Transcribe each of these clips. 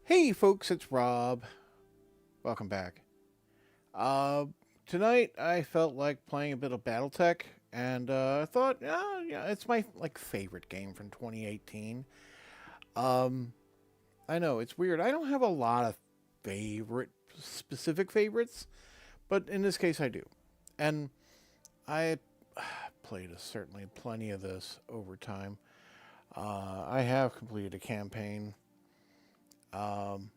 Hey folks, it's Rob. Welcome back. Uh, Tonight I felt like playing a bit of BattleTech, and I thought, yeah, it's my favorite game from 2018. Um, I know it's weird. I don't have a lot of favorite specific favorites, but in this case I do, and I played certainly plenty of this over time. I have completed a campaign. Um,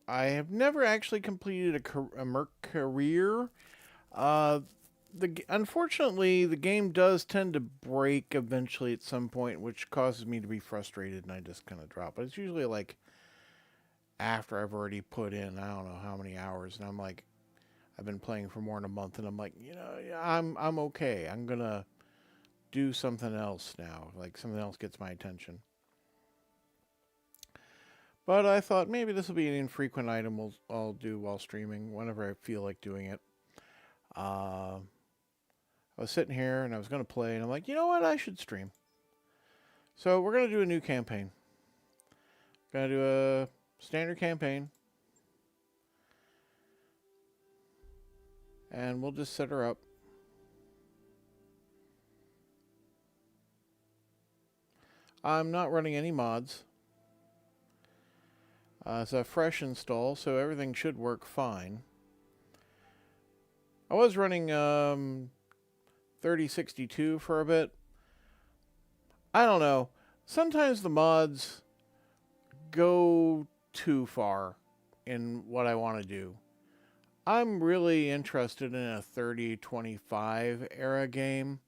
I have never actually completed a Merc career. Uh, Unfortunately, the game does tend to break eventually at some point, which causes me to be frustrated, and I just kind of drop. But it's usually like after I've already put in I don't know how many hours, and I'm like I've been playing for more than a month, and I'm like, yeah, I'm okay. I'm gonna do something else now. Like something else gets my attention. But I thought maybe this will be an infrequent item I'll do while streaming whenever I feel like doing it. Uh, I was sitting here and I was going to play, and I'm like, you know what? I should stream. So we're going to do a new campaign. Going to do a standard campaign, and we'll just set her up. I'm not running any mods. It's a fresh install, so everything should work fine. I was running 3062 for a bit. I don't know. Sometimes the mods go too far in what I want to do. I'm really interested in a 3025 era game.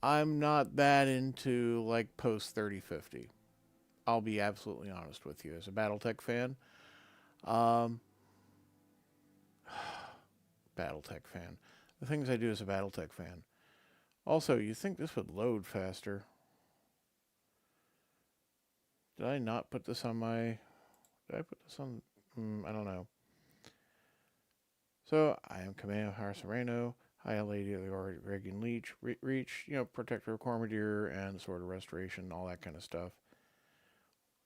I'm not that into like post 3050. I'll be absolutely honest with you as a BattleTech fan. Um, BattleTech fan. The things I do as a BattleTech fan. Also, you think this would load faster. Did I not put this on my... Did I put this on... I don't know. So, I am Kameo Harsereno, High Lady of the Oregon Reach, Protector of Cormadir, and Sword of Restoration, all that kind of stuff.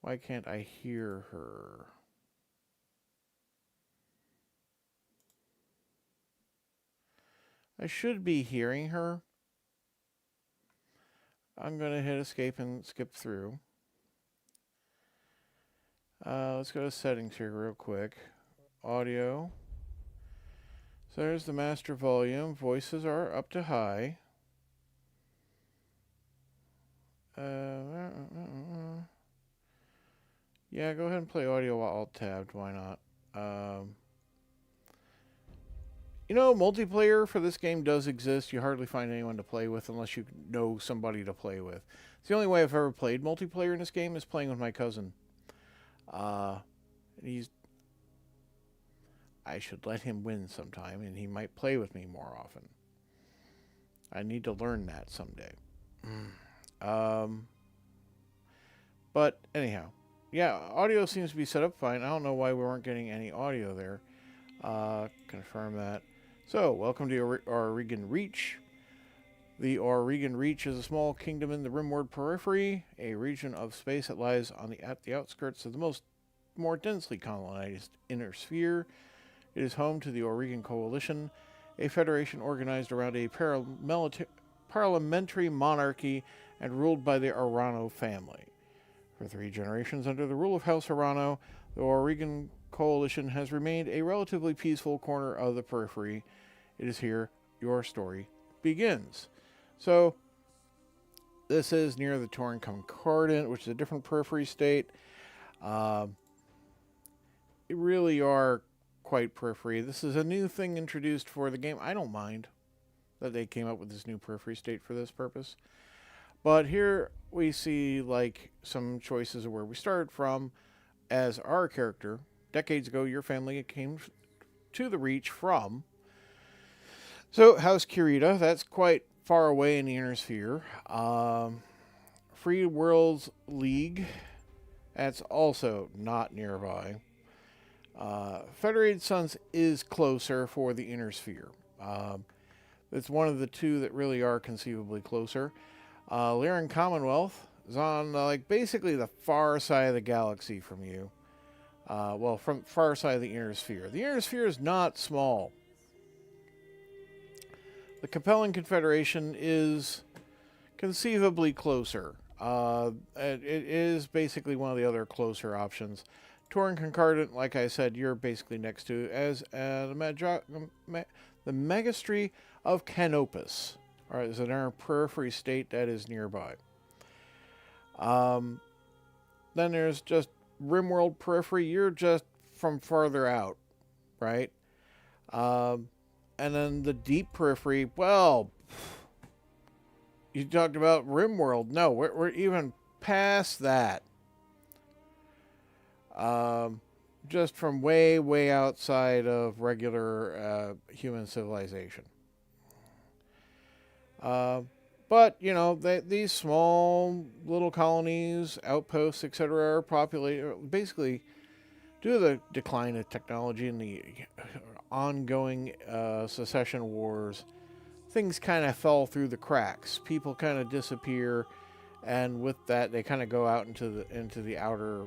Why can't I hear her? I should be hearing her. I'm going to hit escape and skip through. Let's go to settings here real quick. Audio. So there's the master volume. Voices are up to high. Yeah, go ahead and play audio while alt tabbed. Why not? Multiplayer for this game does exist. You hardly find anyone to play with unless you know somebody to play with. It's the only way I've ever played multiplayer in this game is playing with my cousin. He's... I should let him win sometime, and he might play with me more often. I need to learn that someday. But anyhow, yeah, audio seems to be set up fine. I don't know why we weren't getting any audio there. Confirm that. So, welcome to Oregon Reach. The Oregon Reach is a small kingdom in the Rimward Periphery, a region of space that lies at the outskirts of the more densely colonized inner sphere. It is home to the Oregon Coalition, a federation organized around a parliamentary monarchy and ruled by the Arano family. For 3 generations under the rule of House Arano, the Oregon Coalition has remained a relatively peaceful corner of the periphery. It is here your story begins. So, this is near the Torn Concordant, which is a different periphery state. It really are quite periphery. This is a new thing introduced for the game. I don't mind that they came up with this new periphery state for this purpose. But here we see like some choices of where we started from as our character. Decades ago, your family came to the Reach from. So, House Kirita, that's quite far away in the inner sphere. Free Worlds League, that's also not nearby. Federated Sons is closer for the inner sphere. It's one of the two that really are conceivably closer. Lyran Commonwealth is on basically the far side of the galaxy from you. Well, from far side of the inner sphere. The inner sphere is not small. The Capellan Confederation is conceivably closer. It is basically one of the other closer options. Tauren Concordant, like I said, you're basically next to as the Megastry of Canopus. All right, there's an periphery state that is nearby. Then there's just Rimworld Periphery. You're just from farther out, right? And then the Deep Periphery, well, you talked about Rimworld. No, we're even past that. Just from way, way outside of regular human civilization. But, you know, these small little colonies, outposts, etc. are populated, basically, due to the decline of technology and the ongoing secession wars, things kind of fell through the cracks. People kind of disappear, and with that, they kind of go out into the outer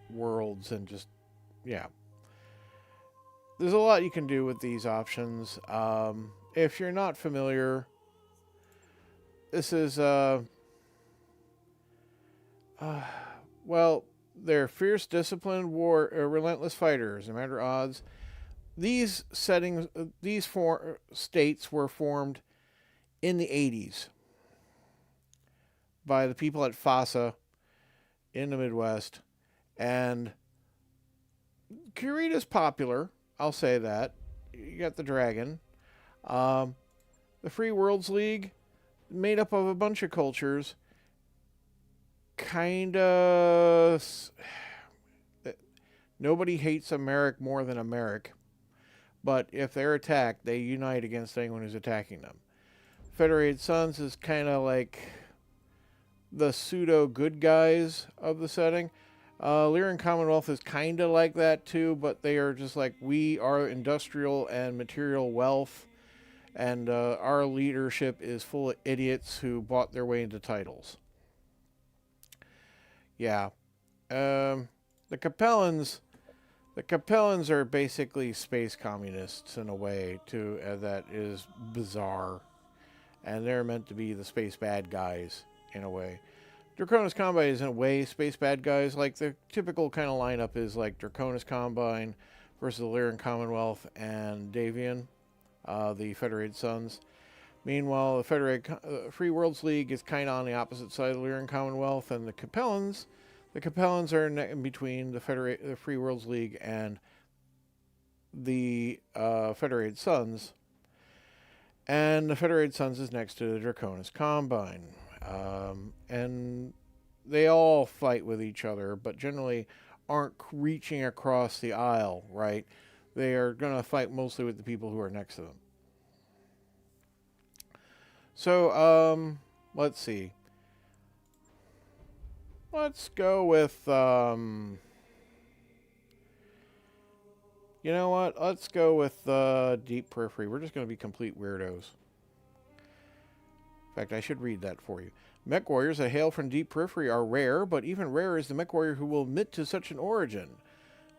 worlds and just, yeah. There's a lot you can do with these options. If you're not familiar, this is well, they're fierce, disciplined, relentless fighters, no matter odds. These settings, these states were formed in the 80s by the people at FASA in the Midwest. And Kurita's popular, I'll say that. You got the dragon. The Free Worlds League, made up of a bunch of cultures. Kinda... Nobody hates Americ more than Americ. But if they're attacked, they unite against anyone who's attacking them. Federated Sons is kind of like the pseudo good guys of the setting. Lyran Commonwealth is kind of like that too, but they are just like, we are industrial and material wealth, and our leadership is full of idiots who bought their way into titles. Yeah. The Capellans are basically space communists in a way too, that is bizarre. And they're meant to be the space bad guys in a way. Draconis Combine is in a way space bad guys. Like the typical kind of lineup is like Draconis Combine versus the Lyran Commonwealth and Davian, the Federated Sons. Meanwhile, the Free Worlds League is kind of on the opposite side of the Lyran Commonwealth, and the Capellans are in between the Free Worlds League and the Federated Sons. And the Federated Sons is next to the Draconis Combine. And they all fight with each other, but generally aren't reaching across the aisle, right? They are going to fight mostly with the people who are next to them. So, let's see. Let's go with, you know what? Let's go with Deep Periphery. We're just going to be complete weirdos. In fact, I should read that for you. Mech warriors that hail from Deep Periphery are rare, but even rarer is the mech warrior who will admit to such an origin.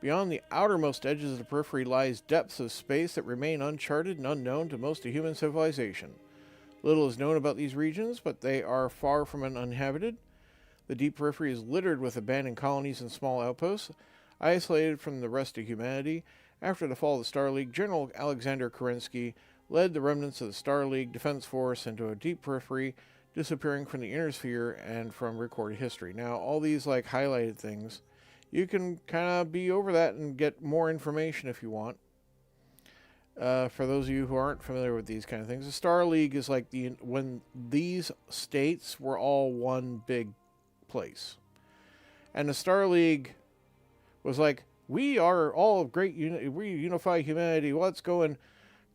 Beyond the outermost edges of the periphery lies depths of space that remain uncharted and unknown to most of human civilization. Little is known about these regions, but they are far from uninhabited. The Deep Periphery is littered with abandoned colonies and small outposts, isolated from the rest of humanity. After the fall of the Star League, General Alexander Kerensky led the remnants of the Star League Defense Force into a Deep Periphery, disappearing from the inner sphere and from recorded history. Now, all these like highlighted things, you can kind of be over that and get more information if you want. For those of you who aren't familiar with these kind of things, the Star League is like when these states were all one big place. And the Star League was like, we are all great, we unify humanity, let's go and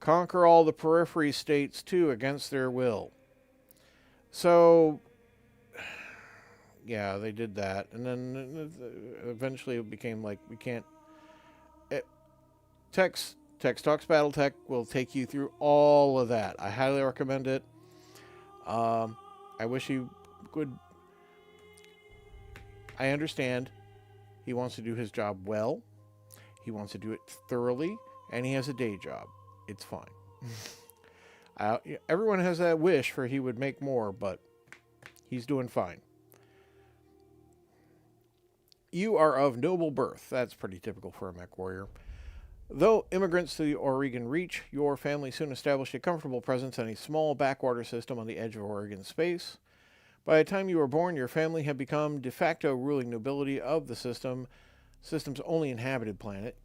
conquer all the periphery states too against their will. So, yeah, they did that. And then eventually it became like, we can't... Tex Talks BattleTech will take you through all of that. I highly recommend it. I wish he would... I understand he wants to do his job well. He wants to do it thoroughly, and he has a day job. It's fine. Everyone has that wish for he would make more, but he's doing fine. You are of noble birth. That's pretty typical for a mech warrior. Though immigrants to the Oregon Reach, your family soon established a comfortable presence in a small backwater system on the edge of Oregon space. By the time you were born, your family had become de facto ruling nobility of the system's only inhabited planet.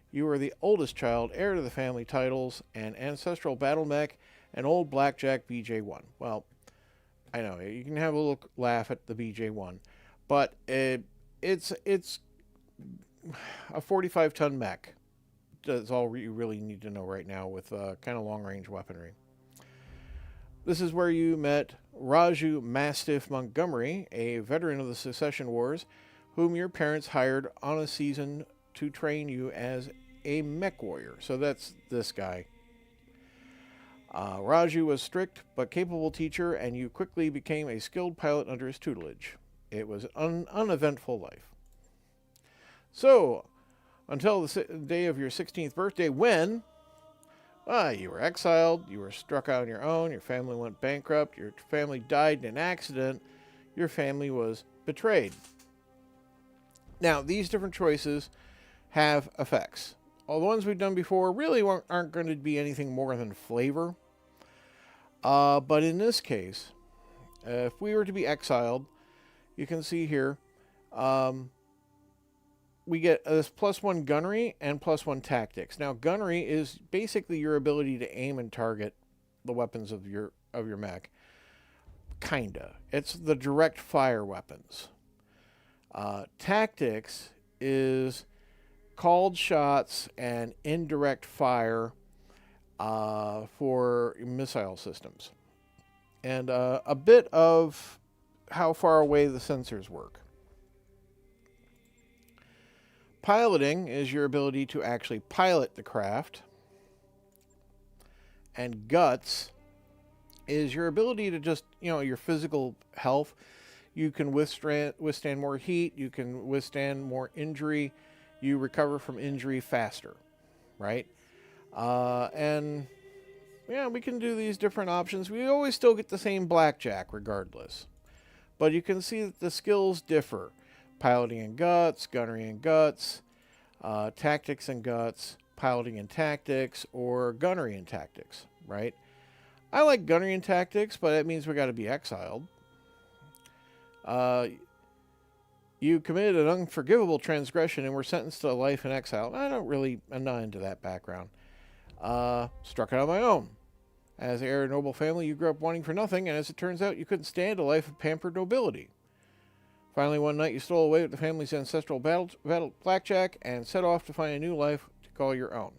You were the oldest child, heir to the family titles, and ancestral battle mech, and old blackjack BJ-1. Well, I know, you can have a little laugh at the BJ-1, but it's a 45-ton mech. That's all you really need to know right now with kind of long-range weaponry. This is where you met Raju Mastiff Montgomery, a veteran of the Secession Wars, whom your parents hired on a season to train you as a mech warrior. So that's this guy. Raju was strict but capable teacher, and you quickly became a skilled pilot under his tutelage. It was an uneventful life. So, until the day of your 16th birthday, when you were exiled, you were struck out on your own, your family went bankrupt, your family died in an accident, your family was betrayed. Now, these different choices have effects. All the ones we've done before really aren't going to be anything more than flavor. But in this case, if we were to be exiled, you can see here, we get this +1 gunnery and +1 tactics. Now, gunnery is basically your ability to aim and target the weapons of your mech. Kinda. It's the direct fire weapons. Tactics is called shots and indirect fire for missile systems. And a bit of how far away the sensors work. Piloting is your ability to actually pilot the craft. And guts is your ability to just, your physical health. You can withstand more heat. You can withstand more injury. You recover from injury faster, right? And we can do these different options. We always still get the same blackjack regardless. But you can see that the skills differ. Piloting and guts, gunnery and guts, tactics and guts, piloting and tactics, or gunnery and tactics, right? I like gunnery and tactics, but that means we got to be exiled. You committed an unforgivable transgression and were sentenced to life in exile. I'm not into that background. Struck out on my own. As heir of a noble family, you grew up wanting for nothing, and as it turns out, you couldn't stand a life of pampered nobility. Finally, one night, you stole away with the family's ancestral battle blackjack and set off to find a new life to call your own.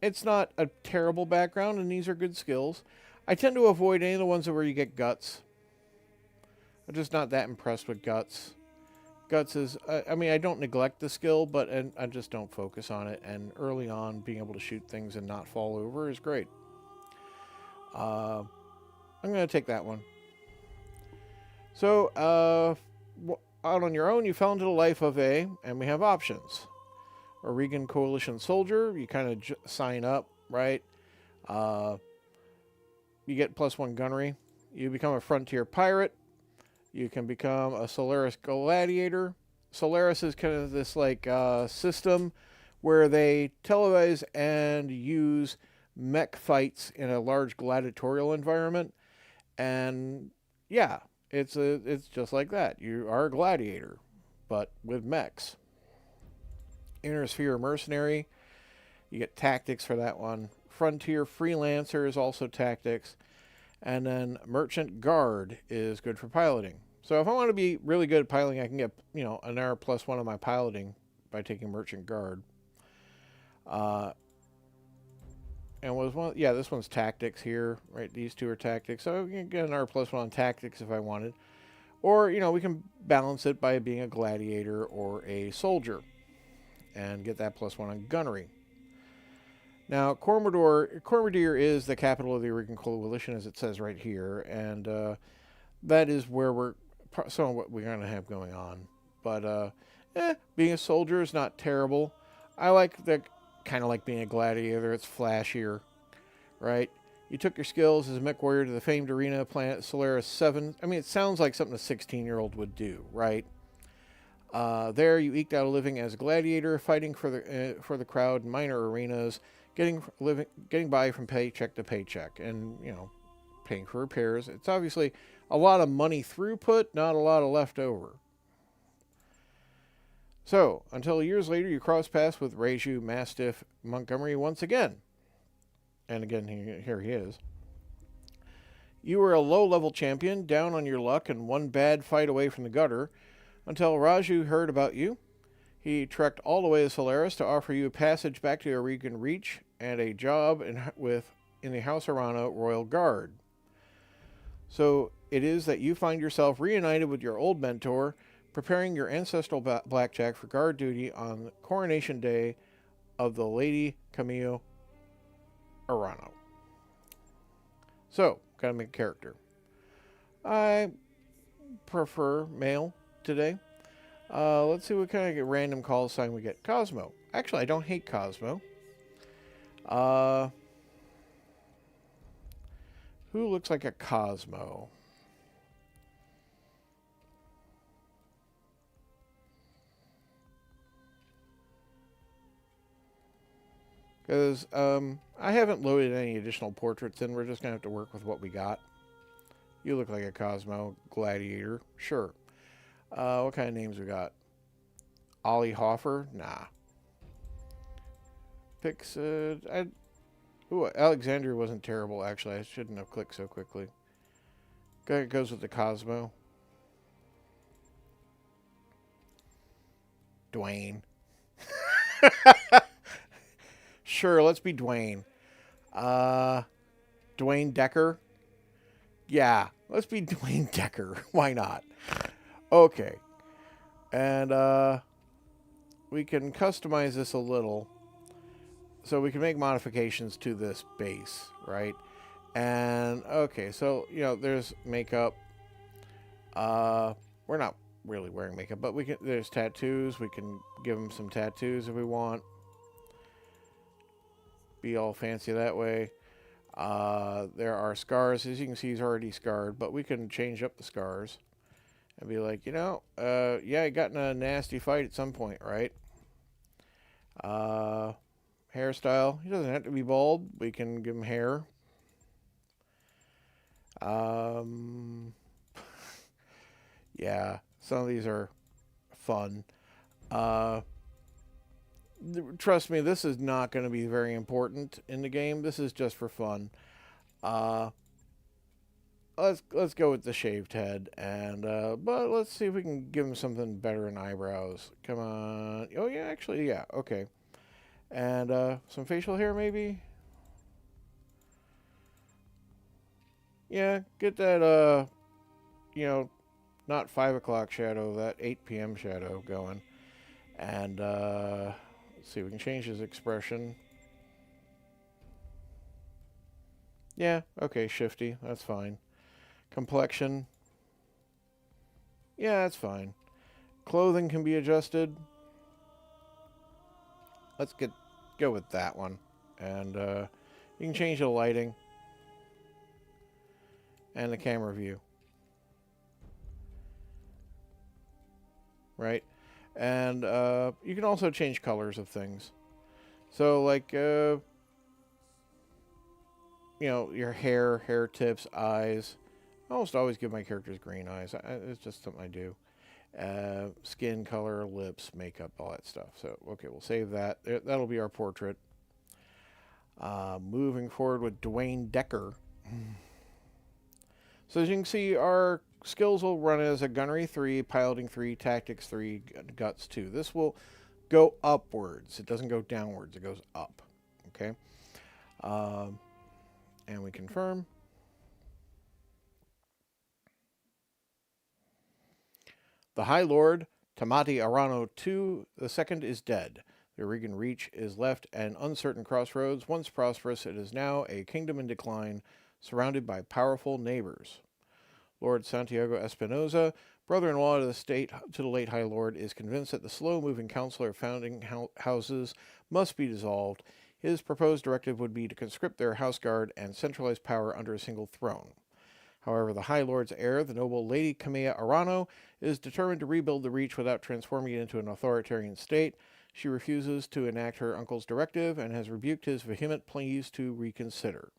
It's not a terrible background, and these are good skills. I tend to avoid any of the ones where you get guts. I'm just not that impressed with guts. Guts is, I don't neglect the skill, but I just don't focus on it. And early on, being able to shoot things and not fall over is great. I'm going to take that one. So, out on your own, you fell into the life of and we have options. Oregon Coalition Soldier, you kind of sign up, right? You get +1 gunnery. You become a frontier pirate. You can become a Solaris Gladiator. Solaris is kind of this system where they televise and use mech fights in a large gladiatorial environment. And yeah, it's just like that. You are a gladiator, but with mechs. Inner Sphere Mercenary. You get tactics for that one. Frontier Freelancer is also tactics. And then Merchant Guard is good for piloting. So if I want to be really good at piloting, I can get, an hour +1 on my piloting by taking Merchant Guard. And this one's tactics here, right? These two are tactics. So I can get an hour +1 on tactics if I wanted. Or, we can balance it by being a gladiator or a soldier and get that +1 on gunnery. Now, Cormordier is the capital of the Oregon Coalition, as it says right here, and that is where some of what we're going to have going on. But Being a soldier is not terrible. I like the kind of like being a gladiator. It's flashier, right? You took your skills as a mech warrior to the famed arena planet Solaris 7. I mean, it sounds like something a 16-year-old would do, right? There, you eked out a living as a gladiator, fighting for the crowd in minor arenas, getting by from paycheck to paycheck, and paying for repairs. It's obviously a lot of money throughput, not a lot of leftover. So, until years later, you cross paths with Reiju Mastiff Montgomery once again. And again, here he is. You were a low-level champion, down on your luck, and one bad fight away from the gutter, until Raju heard about you. He trekked all the way to Solaris to offer you a passage back to Aurigan Reach and a job in the House Arano Royal Guard. So it is that you find yourself reunited with your old mentor, preparing your ancestral blackjack for guard duty on Coronation Day of the Lady Camille Arano. So, gotta make a character. I prefer male today. Let's see what kind of random call sign we get. Cosmo. Actually, I don't hate Cosmo. Who looks like a Cosmo? Because I haven't loaded any additional portraits in. We're just going to have to work with what we got. You look like a Cosmo gladiator. Sure. What kind of names we got? Ollie Hoffer? Nah. Picks... Ooh, Alexandria wasn't terrible, actually. I shouldn't have clicked so quickly. Goes with the Cosmo. Dwayne. Sure, let's be Dwayne. Dwayne Decker. Yeah, let's be Dwayne Decker. Why not? Okay. And we can customize this a little. So we can make modifications to this base, right? And okay, so there's makeup. We're not really wearing makeup, but there's tattoos. We can give him some tattoos if we want. Be all fancy that way. There are scars. As you can see, he's already scarred, but we can change up the scars and be like, yeah, he got in a nasty fight at some point, right? Hairstyle. He doesn't have to be bald. We can give him hair. Yeah, some of these are fun. Trust me, this is not going to be very important in the game. This is just for fun. Let's go with the shaved head, and but let's see if we can give him something better in eyebrows. Come on. Oh yeah, actually, yeah, okay. And some facial hair, maybe. Yeah, get that not 5 o'clock shadow, that 8 p.m. shadow going, and let's see, we can change his expression. Yeah, okay, shifty, that's fine. Complexion. Yeah, that's fine. Clothing can be adjusted. Let's go with that one. And you can change the lighting and the camera view. Right? And you can also change colors of things. So like your hair tips, eyes. I almost always give my characters green eyes. It's just something I do. Skin color, lips, makeup, all that stuff. So, okay, we'll save that. That'll be our portrait. Moving forward with Dwayne Decker. So as you can see, our skills will run as a Gunnery 3, Piloting 3, Tactics 3, Guts 2. This will go upwards. It doesn't go downwards. It goes up. Okay? And we confirm. The High Lord, Tamati Arano II, the second is dead. The Aurigan Reach is left an uncertain crossroads. Once prosperous, it is now a kingdom in decline, surrounded by powerful neighbors. Lord Santiago Espinosa, brother-in-law to the late High Lord, is convinced that the slow-moving Council of Founding Houses must be dissolved. His proposed directive would be to conscript their house guard and centralize power under a single throne. However, the High Lord's heir, the noble Lady Kamea Arano, is determined to rebuild the Reach without transforming it into an authoritarian state. She refuses to enact her uncle's directive and has rebuked his vehement pleas to reconsider.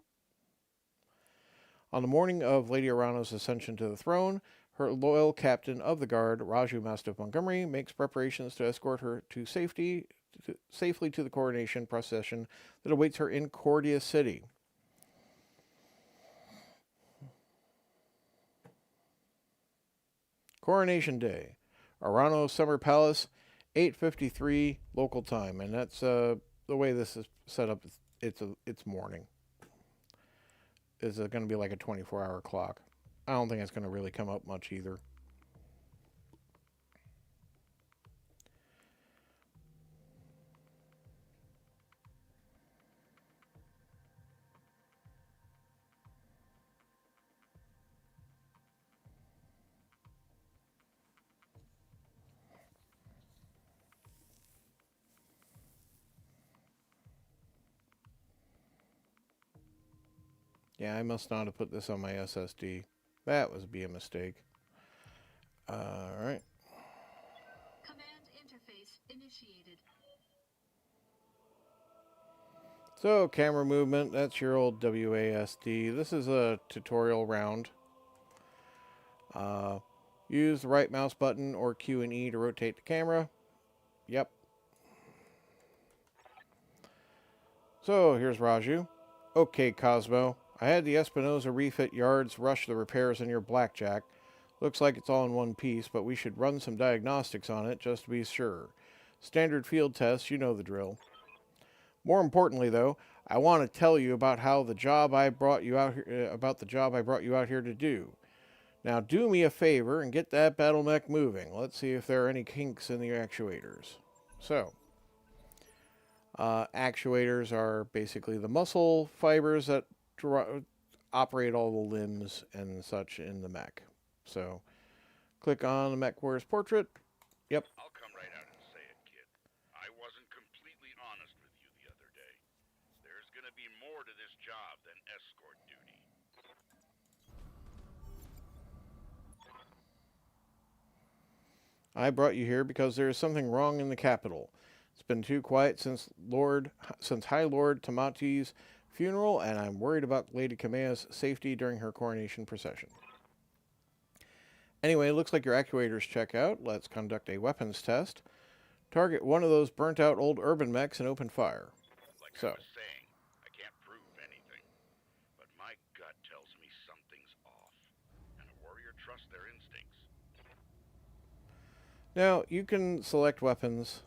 On the morning of Lady Arano's ascension to the throne, her loyal captain of the guard, Raju Mastiff Montgomery, makes preparations to escort her to safely to the coronation procession that awaits her in Cordia City. Coronation Day, Arano Summer Palace, 8:53 local time, and that's the way this is set up. It's morning. Is it going to be like a 24-hour clock? I don't think it's going to really come up much either. Yeah, I must not have put this on my SSD. That was be a mistake. Alright. Command interface initiated. So, camera movement, that's your old WASD. This is a tutorial round. Use the right mouse button or Q and E to rotate the camera. Yep. So, here's Raju. Okay, Cosmo. I had the Espinosa refit yards rush the repairs in your Blackjack. Looks like it's all in one piece, but we should run some diagnostics on it just to be sure. Standard field tests, you know the drill. More importantly, though, I want to tell you about the job I brought you out here to do. Now, do me a favor and get that BattleTech moving. Let's see if there are any kinks in the actuators. So, actuators are basically the muscle fibers that operate all the limbs and such in the mech. So, click on the mech warrior's portrait. Yep. I'll come right out and say it, kid. I wasn't completely honest with you the other day. There's gonna be more to this job than escort duty. I brought you here because there is something wrong in the capital. It's been too quiet since High Lord Tamati's funeral, and I'm worried about Lady Kamea's safety during her coronation procession. Anyway, it looks like your actuators check out. Let's conduct a weapons test. Target one of those burnt-out old urban mechs and open fire. Like I was saying, I can't prove anything, but my gut tells me something's off, and a warrior trusts their instincts. Now, you can select weapons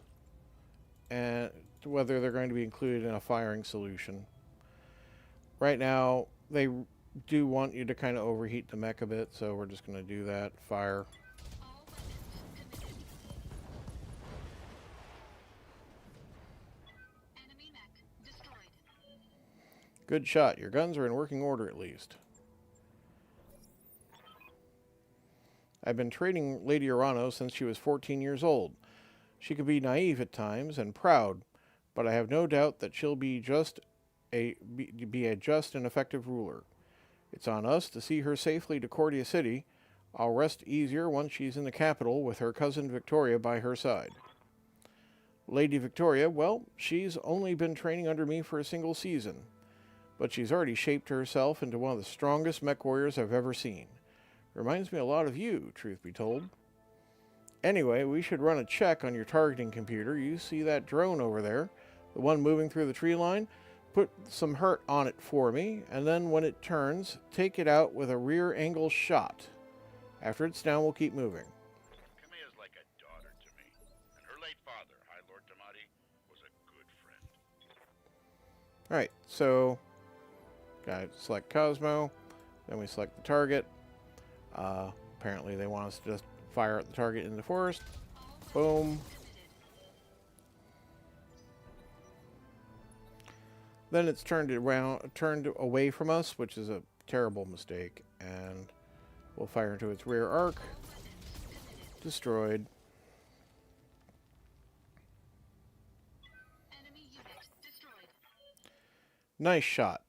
and whether they're going to be included in a firing solution. Right now, they do want you to kind of overheat the mech a bit, so we're just going to do that. Fire. All weapons committed. Enemy mech destroyed. Good shot. Your guns are in working order at least. I've been training Lady Arano since she was 14 years old. She could be naive at times and proud, but I have no doubt that she'll be a just and effective ruler. It's on us to see her safely to Cordia City. I'll rest easier once she's in the capital with her cousin Victoria by her side. Lady Victoria, well, she's only been training under me for a single season, but she's already shaped herself into one of the strongest mech warriors I've ever seen. Reminds me a lot of you, truth be told. Anyway, we should run a check on your targeting computer. You see that drone over there, the one moving through the tree line? Put some hurt on it for me, and then when it turns, take it out with a rear angle shot. After it's down, we'll keep moving. Kamea's like a daughter to me, and her late father, High Lord Tamati, was a good friend. Alright, so gotta select Cosmo, then we select the target. Apparently they want us to just fire at the target in the forest. Boom. Then it's turned away from us, which is a terrible mistake, and We'll fire into its rear arc. All weapons committed. Destroyed. Enemy unit destroyed. Nice shot.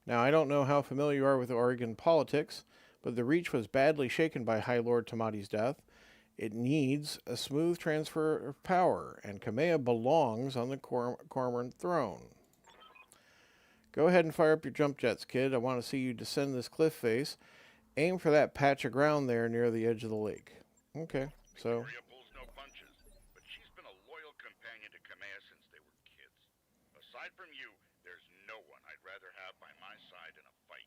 Now, I don't know how familiar you are with Oregon politics, but the Reach was badly shaken by High Lord Tamati's death. It needs a smooth transfer of power, and Kamea belongs on the Cormorant throne. Go ahead and fire up your jump jets, kid. I want to see you descend this cliff face. Aim for that patch of ground there near the edge of the lake. Okay, so... Victoria pulls no punches, but she's been a loyal companion to Kamea since they were kids. Aside from you, there's no one I'd rather have by my side in a fight.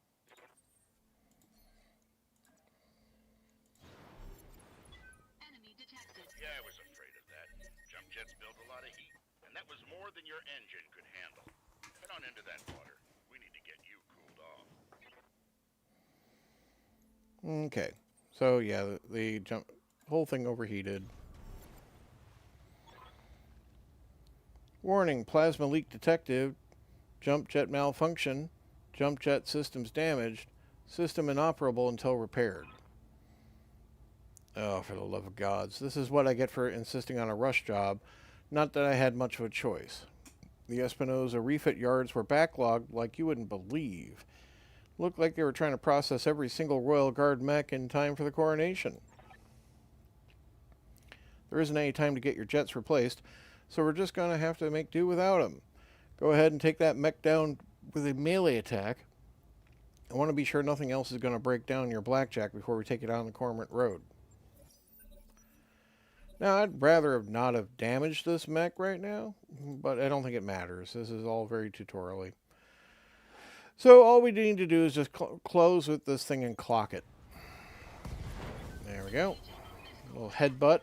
Enemy detected. Yeah, I was afraid of that. Jump jets build a lot of heat, and that was more than your engine could handle. Head on into that water. We need to get you cooled off. Okay, so yeah, the whole thing overheated. Warning, plasma leak detected. Jump jet malfunction. Jump jet systems damaged. System inoperable until repaired. Oh, for the love of gods. This is what I get for insisting on a rush job. Not that I had much of a choice. The Espinosa refit yards were backlogged like you wouldn't believe. Looked like they were trying to process every single Royal Guard mech in time for the coronation. There isn't any time to get your jets replaced, so we're just going to have to make do without them. Go ahead and take that mech down with a melee attack. I want to be sure nothing else is going to break down your blackjack before we take it on the Cormorant Road. Now, I'd rather not have damaged this mech right now, but I don't think it matters. This is all very tutorial-y. So all we need to do is just close with this thing and clock it. There we go. A little headbutt.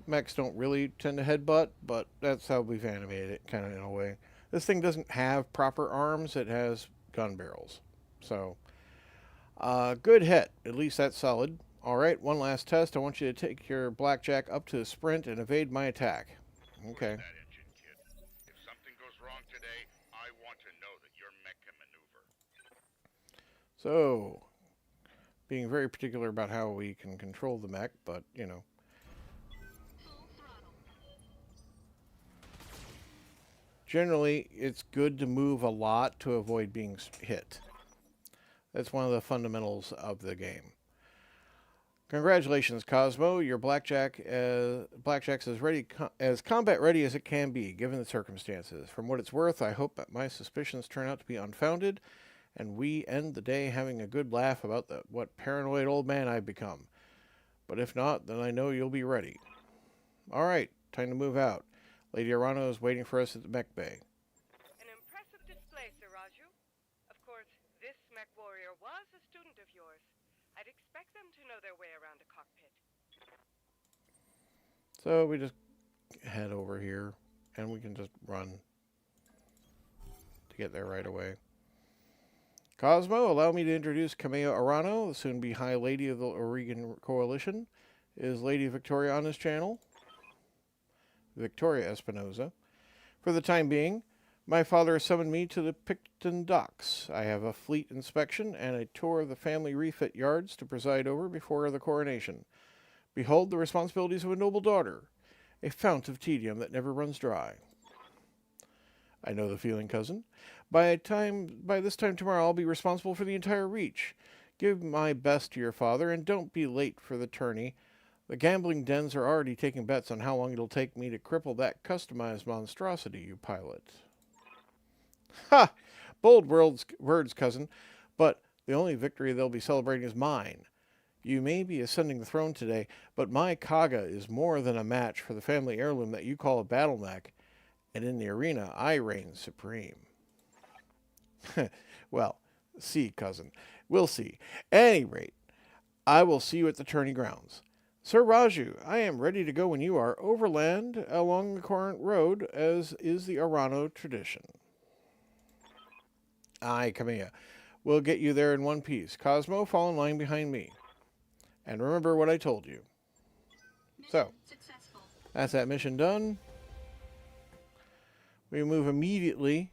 Mechs don't really tend to headbutt, but that's how we've animated it, kind of in a way. This thing doesn't have proper arms. It has gun barrels. So, good hit. At least that's solid. All right, one last test. I want you to take your blackjack up to a sprint and evade my attack. Okay. That engine, kid. If something goes wrong today, I want to know that your mech can maneuver. So, being very particular about how we can control the mech, but, you know. Full throttle. Generally, it's good to move a lot to avoid being hit. That's one of the fundamentals of the game. Congratulations, Cosmo. Your blackjack's as combat ready as it can be, given the circumstances. From what it's worth, I hope that my suspicions turn out to be unfounded, and we end the day having a good laugh about what paranoid old man I've become. But if not, then I know you'll be ready. All right, time to move out. Lady Arano is waiting for us at the mech bay. An impressive display, Sir Raju. Of course, this mech warrior was a student of yours. I'd expect them to know their way around a cockpit. So we just head over here, and we can just run to get there right away. Cosmo, allow me to introduce Kamea Arano, the soon-to-be High Lady of the Oregon Coalition. Is Lady Victoria on this channel? Victoria Espinosa. For the time being, my father has summoned me to the Picton docks. I have a fleet inspection and a tour of the family refit yards to preside over before the coronation. Behold the responsibilities of a noble daughter, a fount of tedium that never runs dry. I know the feeling, cousin. By this time tomorrow, I'll be responsible for the entire Reach. Give my best to your father, and don't be late for the tourney. The gambling dens are already taking bets on how long it'll take me to cripple that customized monstrosity you pilot. Ha! Bold words, cousin, but the only victory they'll be celebrating is mine. You may be ascending the throne today, but my Kaga is more than a match for the family heirloom that you call a BattleTech, and in the arena I reign supreme. Well, see, cousin. We'll see. At any rate, I will see you at the tourney grounds. Sir Raju, I am ready to go when you are, overland along the Cormorant Road, as is the Arano tradition. Aye, Kamea. We'll get you there in one piece. Cosmo, fall in line behind me. And remember what I told you. So, Successful. that's that mission done. We move immediately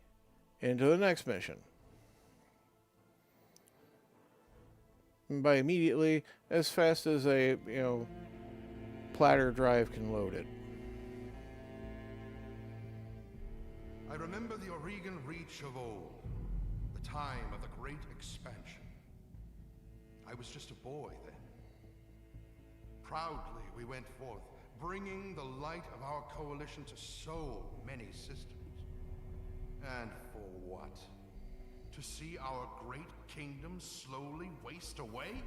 into the next mission. And by immediately, as fast as a, platter drive can load it. I remember the Oregon Reach of old, the time of the Great Expansion. I was just a boy then. Proudly we went forth, bringing the light of our coalition to so many systems. And for what? To see our great kingdom slowly waste away?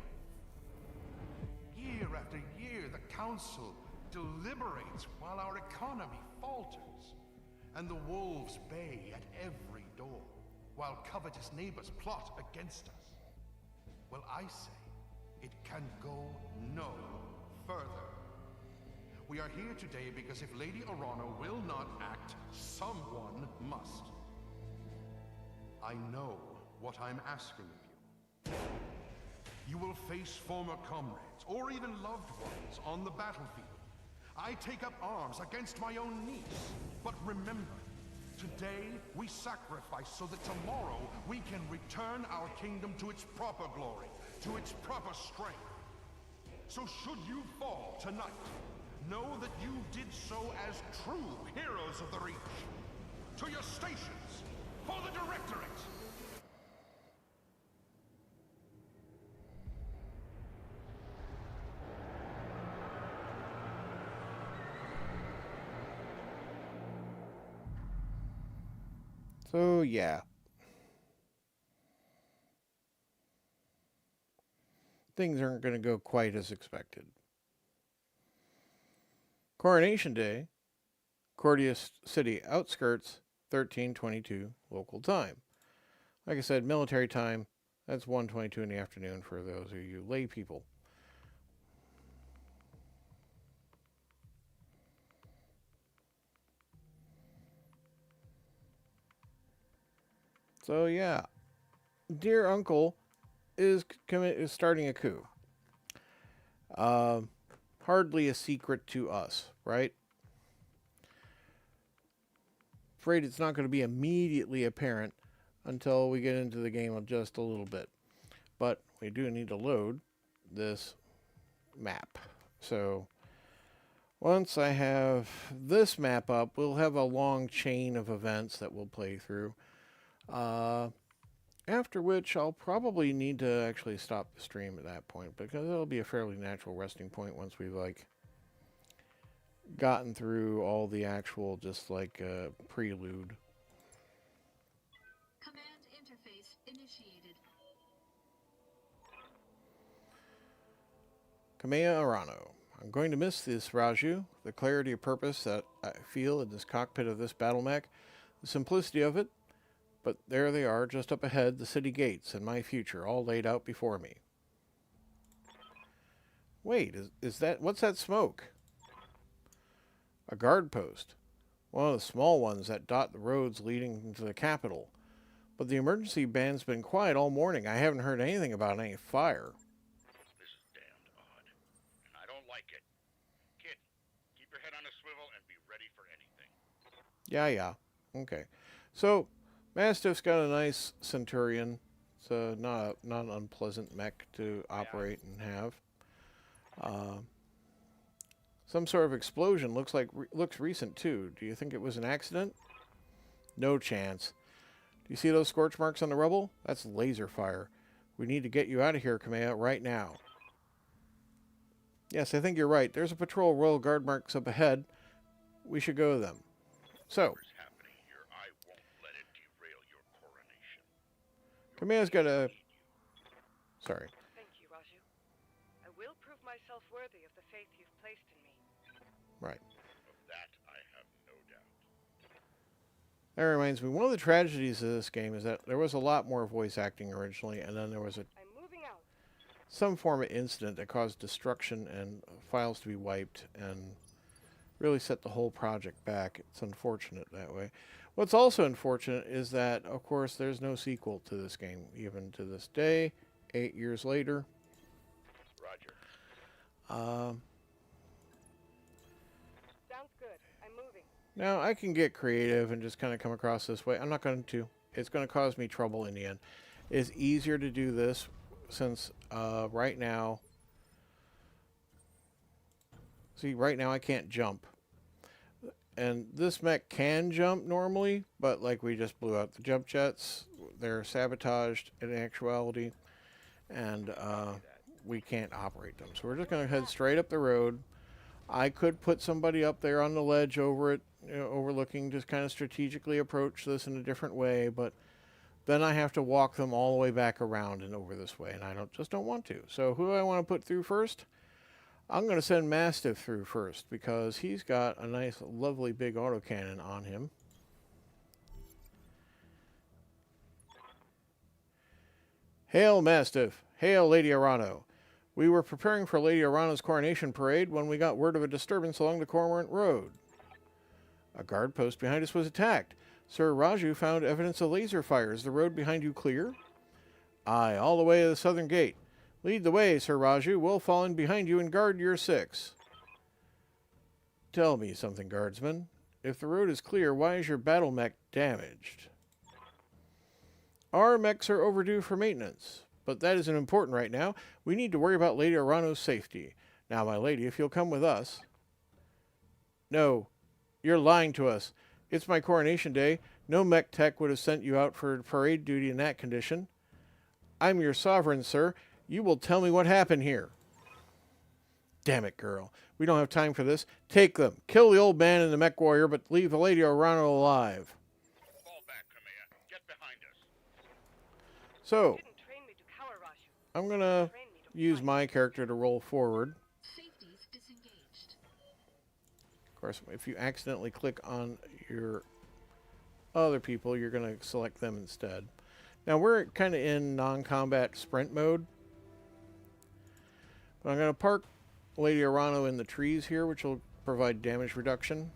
Year after year, the Council deliberates while our economy falters, and the wolves bay at every door, while covetous neighbors plot against us. Well, I say, it can go no further. We are here today because if Lady Arano will not act, someone must. I know what I'm asking of you. You will face former comrades, or even loved ones, on the battlefield. I take up arms against my own niece. But remember, today we sacrifice so that tomorrow we can return our kingdom to its proper glory, to its proper strength. So should you fall tonight, know that you did so as true heroes of the Reach. To your stations, for the Directorate! So, yeah. Things aren't going to go quite as expected. Coronation Day, Cordius City outskirts, 13:22 local time. Like I said, military time, that's 1:22 in the afternoon for those of you lay people. So yeah, dear uncle is starting a coup. Hardly a secret to us, right? Afraid it's not going to be immediately apparent until we get into the game just a little bit. But we do need to load this map. So once I have this map up, we'll have a long chain of events that we'll play through. After which I'll probably need to actually stop the stream at that point, because it'll be a fairly natural resting point once we've gotten through all the actual prelude. Command interface initiated. Kamea Arano. I'm going to miss this, Raju. The clarity of purpose that I feel in this cockpit of this battle mech. The simplicity of it. But there they are, just up ahead, the city gates and my future, all laid out before me. Wait, is that... what's that smoke? A guard post. One of the small ones that dot the roads leading to the capital. But the emergency band's been quiet all morning. I haven't heard anything about any fire. This is damned odd, and I don't like it. Kid, keep your head on a swivel and be ready for anything. Yeah. Okay. So... Mastiff's got a nice Centurion. It's not an unpleasant mech to operate and have. Some sort of explosion looks recent too. Do you think it was an accident? No chance. Do you see those scorch marks on the rubble? That's laser fire. We need to get you out of here, Kamea, right now. Yes, I think you're right. There's a patrol of Royal Guard marks up ahead. We should go to them. So... Kamea's got a... Sorry. Thank you, Raju. I will prove myself worthy of the faith you've placed in me. Right. Of that I have no doubt. That reminds me, one of the tragedies of this game is that there was a lot more voice acting originally, and then there was I'm moving out. some form of incident that caused destruction and files to be wiped and really set the whole project back. It's unfortunate that way. What's also unfortunate is that, of course, there's no sequel to this game, even to this day, 8 years later. Roger. Sounds good. I'm moving. Now, I can get creative and just kind of come across this way. I'm not going to. It's going to cause me trouble in the end. It's easier to do this since right now... See, right now I can't jump. And this mech can jump normally, but like we just blew out the jump jets. They're sabotaged in actuality, and we can't operate them. So we're just going to head straight up the road. I could put somebody up there on the ledge over it, overlooking, just kind of strategically approach this in a different way, but then I have to walk them all the way back around and over this way, and I just don't want to. So who do I want to put through first? I'm going to send Mastiff through first because he's got a nice, lovely big autocannon on him. Hail, Mastiff. Hail, Lady Arano. We were preparing for Lady Arano's coronation parade when we got word of a disturbance along the Cormorant Road. A guard post behind us was attacked. Sir Raju found evidence of laser fire. Is the road behind you clear? Aye, all the way to the southern gate. Lead the way, Sir Raju. We'll fall in behind you and guard your 6. Tell me something, guardsman. If the road is clear, why is your battle mech damaged? Our mechs are overdue for maintenance, but that isn't important right now. We need to worry about Lady Arano's safety. Now, my lady, if you'll come with us... No, you're lying to us. It's my coronation day. No mech tech would have sent you out for parade duty in that condition. I'm your sovereign, sir. You will tell me what happened here. Damn it, girl. We don't have time for this. Take them. Kill the old man and the mech warrior, but leave the Lady Arano alive. Fall back, Kamea. Get behind us. So, Didn't train me to cower, Raju. I'm going to Train me to use fight. my character to roll forward. Safeties disengaged. Of course, if you accidentally click on your other people, you're going to select them instead. Now, we're kind of in non-combat sprint mode. But I'm going to park Lady Arano in the trees here, which will provide damage reduction.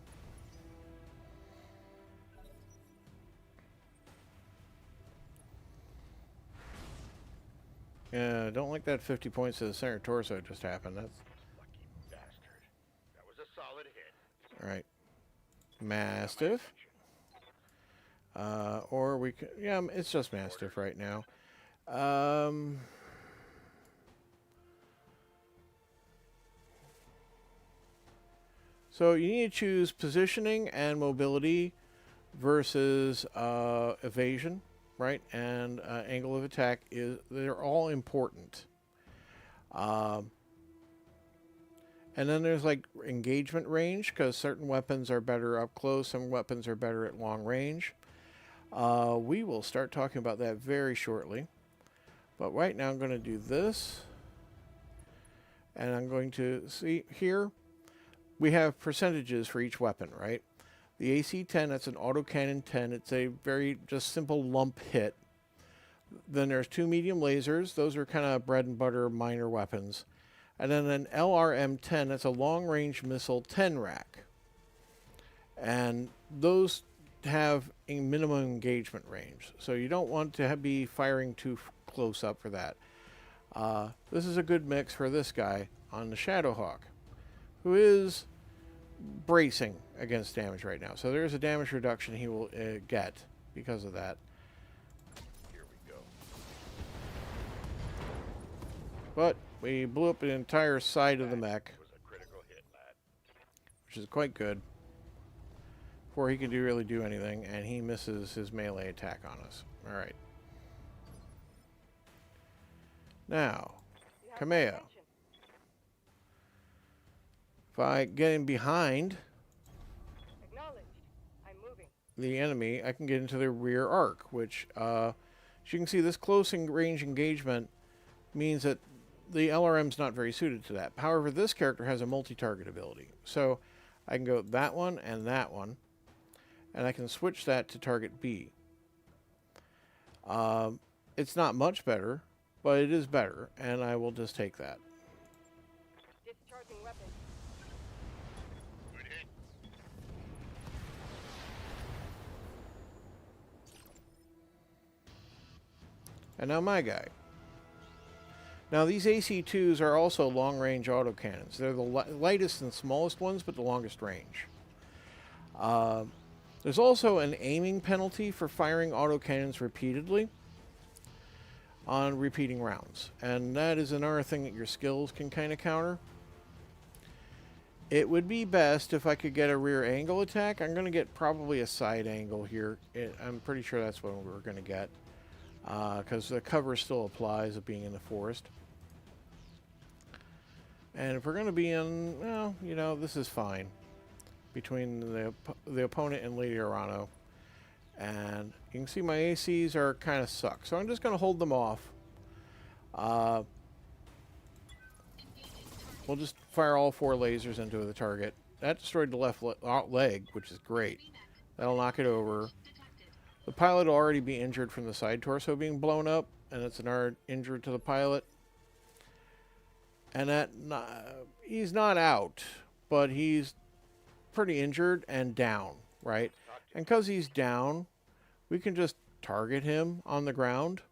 Yeah, I don't like that 50 points to the center torso just happened. That's Lucky bastard. That was a solid hit. all right. Mastiff. Or we can... Yeah, it's just Mastiff right now. So you need to choose positioning and mobility versus evasion, right? And angle of attack they're all important. And then there's like engagement range, because certain weapons are better up close, some weapons are better at long range. We will start talking about that very shortly. But right now I'm going to do this. And I'm going to see here. We have percentages for each weapon, right? The AC-10, that's an autocannon 10. It's a very just simple lump hit. Then there's 2 medium lasers. Those are kind of bread and butter minor weapons. And then an LRM-10, that's a long-range missile 10 rack. And those have a minimum engagement range. So you don't want to be firing too close up for that. This is a good mix for this guy on the Shadowhawk, who is bracing against damage right now. So there's a damage reduction he will get because of that. Here we go. But we blew up an entire side of the mech, It was a critical hit, lad. which is quite good. Before he can really do anything, and he misses his melee attack on us. Alright. Now, You have my Kamea. attention. If I get in behind Acknowledged. I'm moving. the enemy, I can get into the rear arc, which, as you can see, this close range engagement means that the LRM's not very suited to that. However, this character has a multi-target ability. So I can go that one, and I can switch that to target B. It's not much better, but it is better, and I will just take that. Discharging weapon. Good hit. And now my guy. Now these AC-2s are also long-range autocannons. They're the lightest and smallest ones, but the longest range. There's also an aiming penalty for firing autocannons repeatedly. on repeating rounds. And that is another thing that your skills can kind of counter. It would be best if I could get a rear angle attack. I'm going to get probably a side angle here. I'm pretty sure that's what we're going to get. Because the cover still applies of being in the forest. And if we're going to be in, well, you know, this is fine. Between the opponent and Lady Arano. And you can see my ACs are kind of suck. So I'm just going to hold them off. We'll just fire all 4 lasers into the target. That destroyed the left leg, which is great. That'll knock it over. The pilot will already be injured from the side torso being blown up, and it's another injured to the pilot. And that he's not out, but he's pretty injured and down, right? And because he's down, we can just target him on the ground.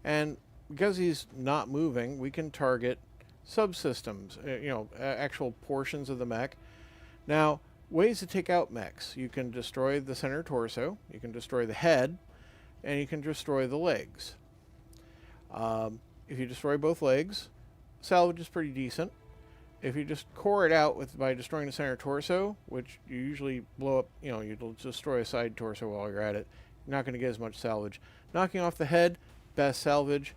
And because he's not moving, we can target subsystems, actual portions of the mech. Now, ways to take out mechs. You can destroy the center torso, you can destroy the head, and you can destroy the legs. If you destroy both legs, salvage is pretty decent. If you just core it out by destroying the center torso, which you usually blow up, you'll destroy a side torso while you're at it, you're not going to get as much salvage. Knocking off the head, best salvage.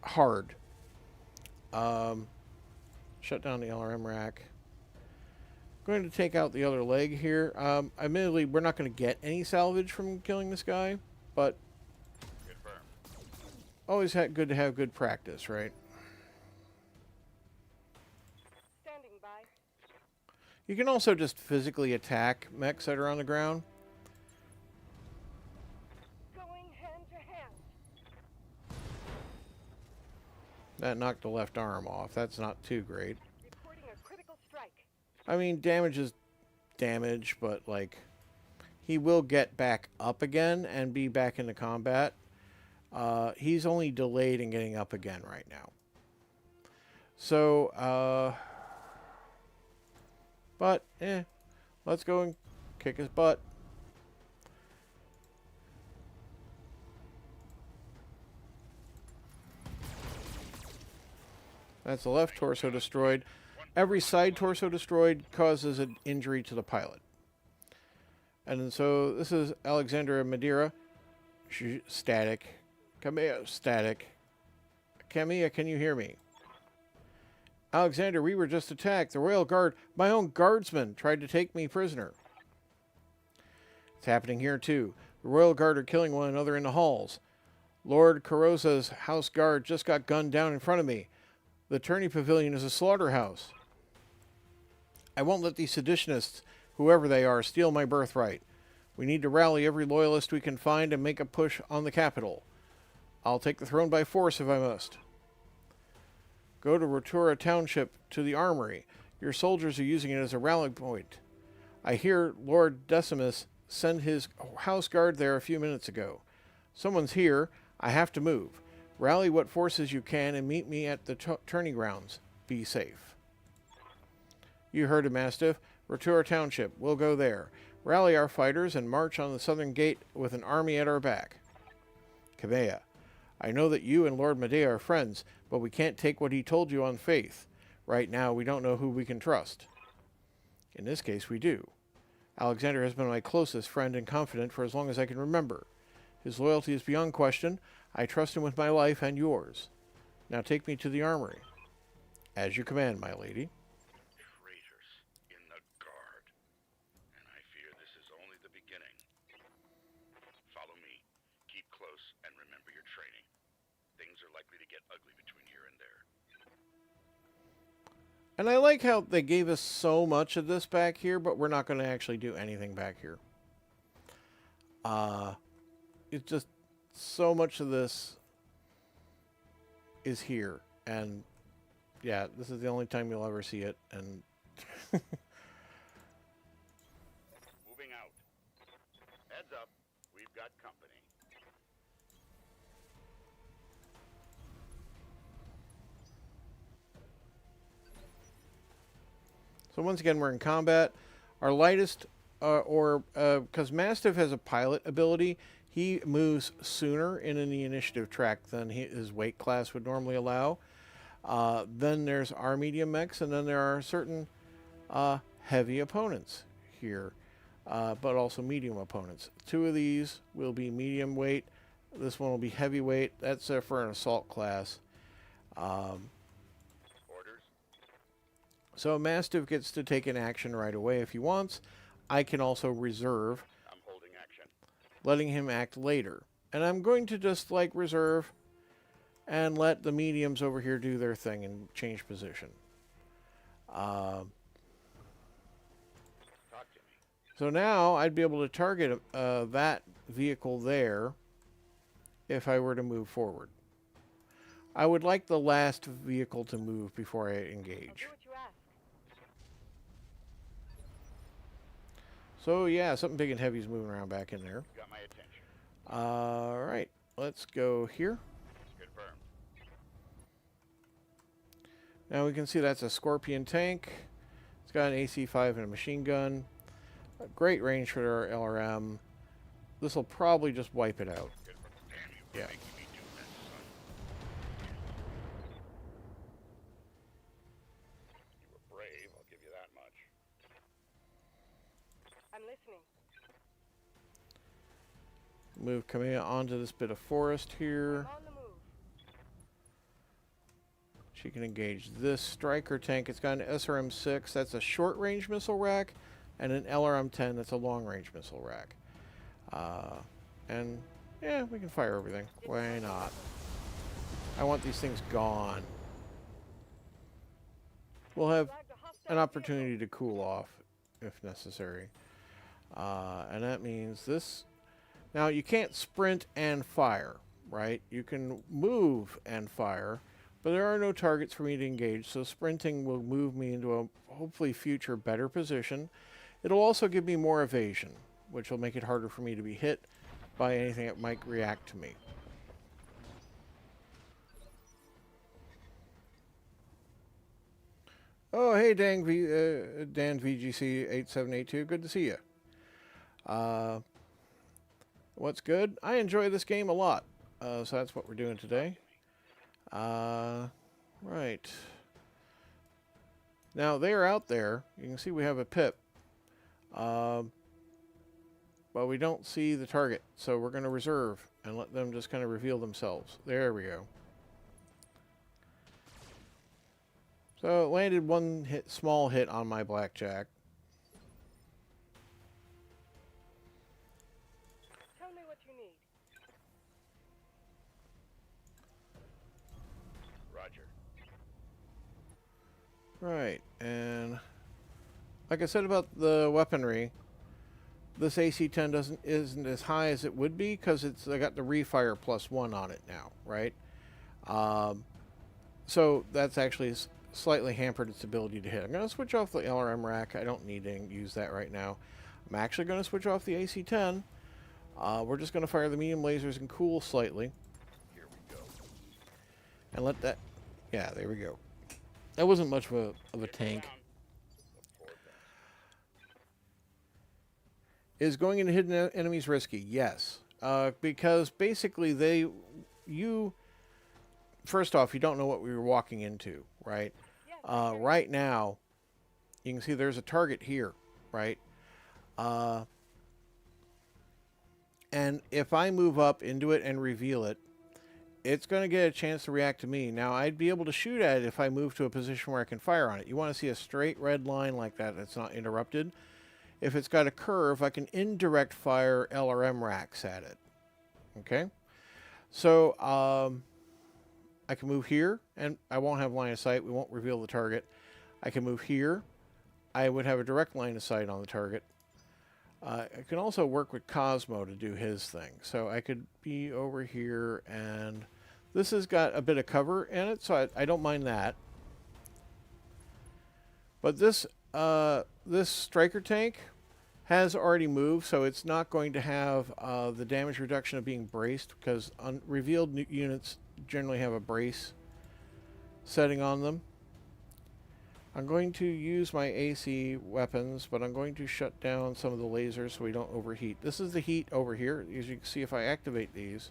Hard. Shut down the LRM rack. Going to take out the other leg here. Admittedly, we're not going to get any salvage from killing this guy, but always good to have good practice, right? Standing by. You can also just physically attack mechs that are on the ground. Going hand to hand. That knocked the left arm off. That's not too great. Reporting a critical strike. I mean, damage is damage, but, like, he will get back up again and be back into combat. He's only delayed in getting up again right now. So, but, let's go and kick his butt. That's the left torso destroyed. Every side torso destroyed causes an injury to the pilot. And so this is Alexandra Madeira. Static. Kamea, static. Kamea, can you hear me? Alexander, we were just attacked. The Royal Guard, my own guardsmen, tried to take me prisoner. It's happening here too. The Royal Guard are killing one another in the halls. Lord Carosa's house guard just got gunned down in front of me. The tourney pavilion is a slaughterhouse. I won't let these seditionists, whoever they are, steal my birthright. We need to rally every loyalist we can find and make a push on the capital. I'll take the throne by force if I must. Go to Rotura Township to the armory. Your soldiers are using it as a rally point. I hear Lord Decimus sent his house guard there a few minutes ago. Someone's here. I have to move. Rally what forces you can and meet me at the tourney grounds. Be safe. You heard him, Mastiff. Rotura Township. We'll go there. Rally our fighters and march on the southern gate with an army at our back. Kavea, I know that you and Lord Medea are friends, but we can't take what he told you on faith. Right now, we don't know who we can trust. In this case, we do. Alexander has been my closest friend and confidant for as long as I can remember. His loyalty is beyond question. I trust him with my life and yours. Now take me to the armory. As you command, my lady. Traitors in the guard. And I fear this is only the beginning. Follow me. Keep close and remember your training. Things are likely to get ugly between here and there. And I like how they gave us so much of this back here, but we're not going to actually do anything back here. It's just so much of this is here. And yeah, this is the only time you'll ever see it. And Moving out. Heads up. We've got company. so once again, we're in combat. Our lightest, because Mastiff has a pilot ability, he moves sooner in the initiative track than his weight class would normally allow. Then there's our medium mechs, and then there are certain heavy opponents here, but also medium opponents. 2 of these will be medium weight. This one will be heavyweight. That's for an assault class. Orders. So Mastiff gets to take an action right away if he wants. I can also reserve, I'm holding action. letting him act later. And I'm going to just like reserve and let the mediums over here do their thing and change position. Talk to me. So now I'd be able to target that vehicle there if I were to move forward. I would like the last vehicle to move before I I'll engage. do what you ask. So yeah, something big and heavy is moving around back in there. Got my attention. All right, let's go here. Confirmed. Now we can see that's a Scorpion tank. It's got an AC-5 and a machine gun. A great range for our LRM. This will probably just wipe it out. Damn you for Yeah. making me do this, son. You were brave, I'll give you that much. I'm listening. Move Kamea onto this bit of forest here. I'm on the move. She can engage this striker tank. It's got an SRM-6. That's a short-range missile rack. And an LRM-10. That's a long-range missile rack. And, yeah, we can fire everything. Why not? I want these things gone. We'll have Flagged a hostile an opportunity to cool off if necessary. And that means this. Now, you can't sprint and fire, right? You can move and fire, but there are no targets for me to engage, so sprinting will move me into a hopefully future better position. It'll also give me more evasion, which will make it harder for me to be hit by anything that might react to me. Oh, hey, Dan VGC 8782. Good to see you. What's good? I enjoy this game a lot. So that's what we're doing today. Right. Now, they're out there. You can see we have a pip. But we don't see the target. So we're going to reserve and let them just kind of reveal themselves. There we go. So it landed one small hit on my blackjack. Tell me what you need. Roger. Right, and like I said about the weaponry, this AC-10 isn't as high as it would be because I got the refire +1 on it now, right? So that's actually slightly hampered its ability to hit. I'm going to switch off the LRM rack. I don't need to use that right now. I'm actually going to switch off the AC-10. We're just going to fire the medium lasers and cool slightly. Here we go. And let that... Yeah, there we go. That wasn't much of a tank. Down. The poor bastard. Is going into hidden enemies risky? Yes. Because basically first off, you don't know what we were walking into, right? Yes, Right now, you can see there's a target here, right? And if I move up into it and reveal it, it's going to get a chance to react to me. Now, I'd be able to shoot at it if I move to a position where I can fire on it. You want to see a straight red line like that that's not interrupted. If it's got a curve, I can indirect fire LRM racks at it. Okay? So, I can move here, and I won't have line of sight. We won't reveal the target. I can move here. I would have a direct line of sight on the target. I can also work with Cosmo to do his thing. So I could be over here, and this has got a bit of cover in it, so I don't mind that. But this striker tank has already moved, so it's not going to have the damage reduction of being braced, because revealed units generally have a brace setting on them. I'm going to use my AC weapons, but I'm going to shut down some of the lasers so we don't overheat. This is the heat over here. As you can see, if I activate these,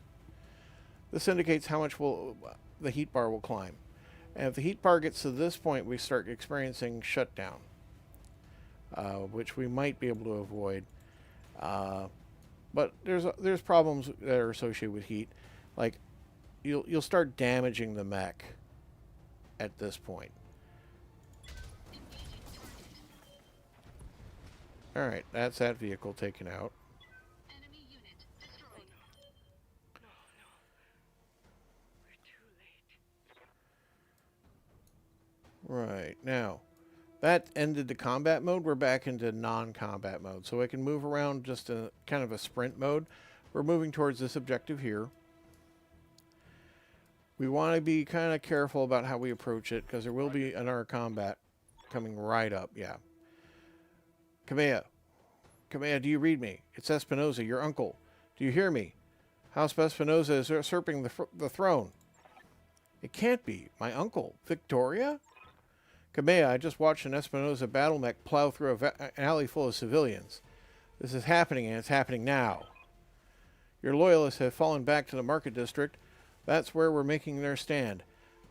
this indicates how much the heat bar will climb. And if the heat bar gets to this point, we start experiencing shutdown, which we might be able to avoid. But there's problems that are associated with heat. Like, you'll start damaging the mech at this point. Alright, that's that vehicle taken out. Enemy unit destroyed. No. We're too late. Right, now, that ended the combat mode. We're back into non-combat mode. So I can move around just in kind of a sprint mode. We're moving towards this objective here. We want to be kind of careful about how we approach it, because there will be another combat coming right up. Yeah. Kamea, do you read me? It's Espinosa, your uncle. Do you hear me? House Espinosa is usurping the throne. It can't be. My uncle, Victoria? Kamea, I just watched an Espinosa battle mech plow through an alley full of civilians. This is happening, and it's happening now. Your loyalists have fallen back to the market district. That's where we're making their stand.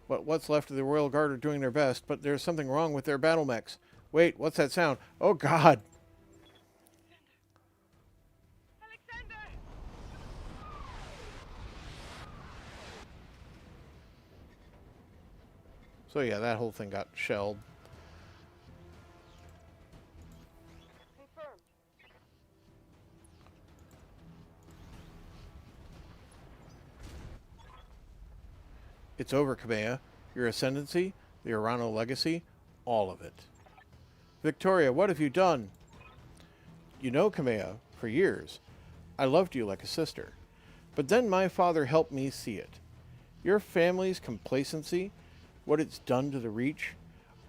But what's left of the Royal Guard are doing their best, but there's something wrong with their battle mechs. Wait, what's that sound? Oh, God! Alexander! So yeah, that whole thing got shelled. Confirmed. It's over, Kamea. Your ascendancy, the Urano legacy, all of it. Victoria, what have you done? You know, Kamea, for years, I loved you like a sister. But then my father helped me see it. Your family's complacency, what it's done to the Reach,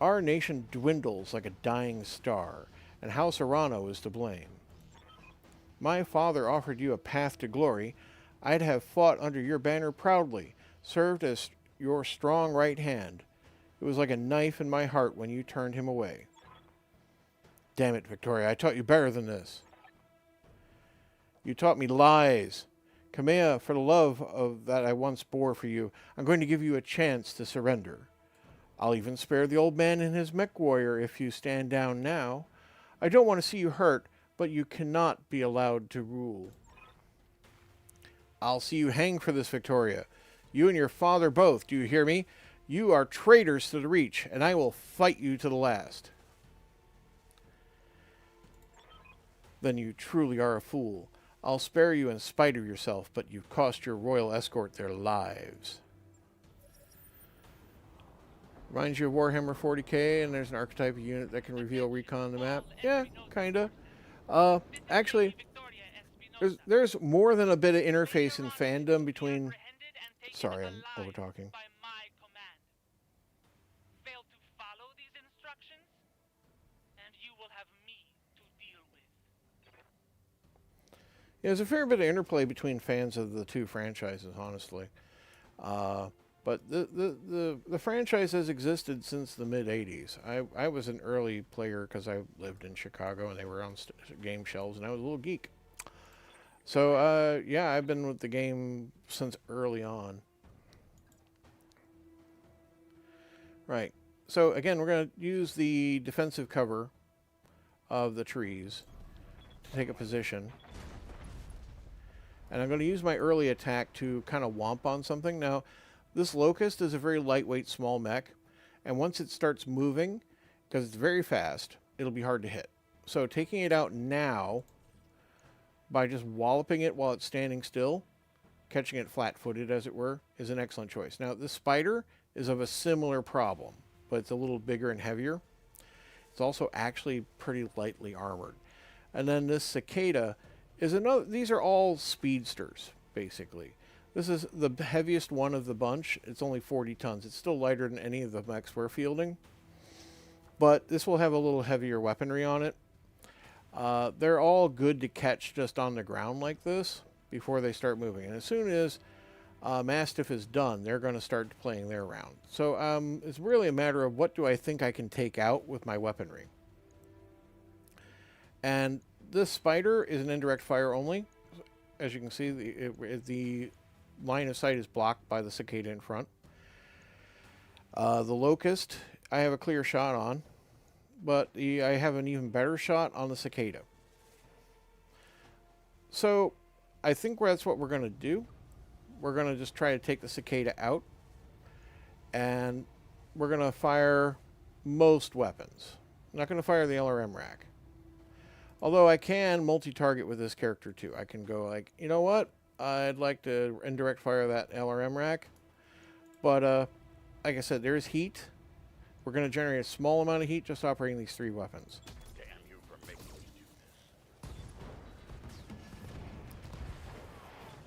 our nation dwindles like a dying star, and House Urano is to blame. My father offered you a path to glory. I'd have fought under your banner proudly, served as your strong right hand. It was like a knife in my heart when you turned him away. Damn it, Victoria, I taught you better than this. You taught me lies. Kamea, for the love of that I once bore for you, I'm going to give you a chance to surrender. I'll even spare the old man and his mech warrior if you stand down now. I don't want to see you hurt, but you cannot be allowed to rule. I'll see you hang for this, Victoria. You and your father both, do you hear me? You are traitors to the Reach, and I will fight you to the last. Then you truly are a fool. I'll spare you in spite of yourself, but you've cost your royal escort their lives. Reminds you of Warhammer 40k, and there's an archetype unit that can reveal recon on the map. Yeah, kinda. Actually, there's more than a bit of interface in fandom between... Sorry, I'm over-talking. Fail to follow these instructions, and you will have me to deal with. Yeah, there's a fair bit of interplay between fans of the two franchises, honestly. But the franchise has existed since the mid-'80s. I was an early player because I lived in Chicago and they were on game shelves, and I was a little geek. So, yeah, I've been with the game since early on. Right. So, again, we're going to use the defensive cover of the trees to take a position. And I'm going to use my early attack to kind of womp on something. Now, this Locust is a very lightweight, small mech. And once it starts moving, because it's very fast, it'll be hard to hit. So taking it out now, by just walloping it while it's standing still, catching it flat-footed, as it were, is an excellent choice. Now, this Spider is of a similar problem, but it's a little bigger and heavier. It's also actually pretty lightly armored. And then this Cicada is another... These are all speedsters, basically. This is the heaviest one of the bunch. It's only 40 tons. It's still lighter than any of the mechs we're fielding. But this will have a little heavier weaponry on it. They're all good to catch just on the ground like this before they start moving. And as soon as Mastiff is done. They're going to start playing their round. So it's really a matter of what do I think I can take out with my weaponry. And this spider is an indirect fire only. As you can see, the line of sight is blocked by the cicada in front. The locust, I have a clear shot on, but I have an even better shot on the cicada. So I think that's what we're going to do. We're going to just try to take the cicada out, and we're going to fire most weapons. I'm not going to fire the LRM rack. Although I can multi-target with this character too. I can go like, you know what? I'd like to indirect fire that LRM rack. But like I said, there's heat. We're going to generate a small amount of heat just operating these 3 weapons. Damn you for making me do this.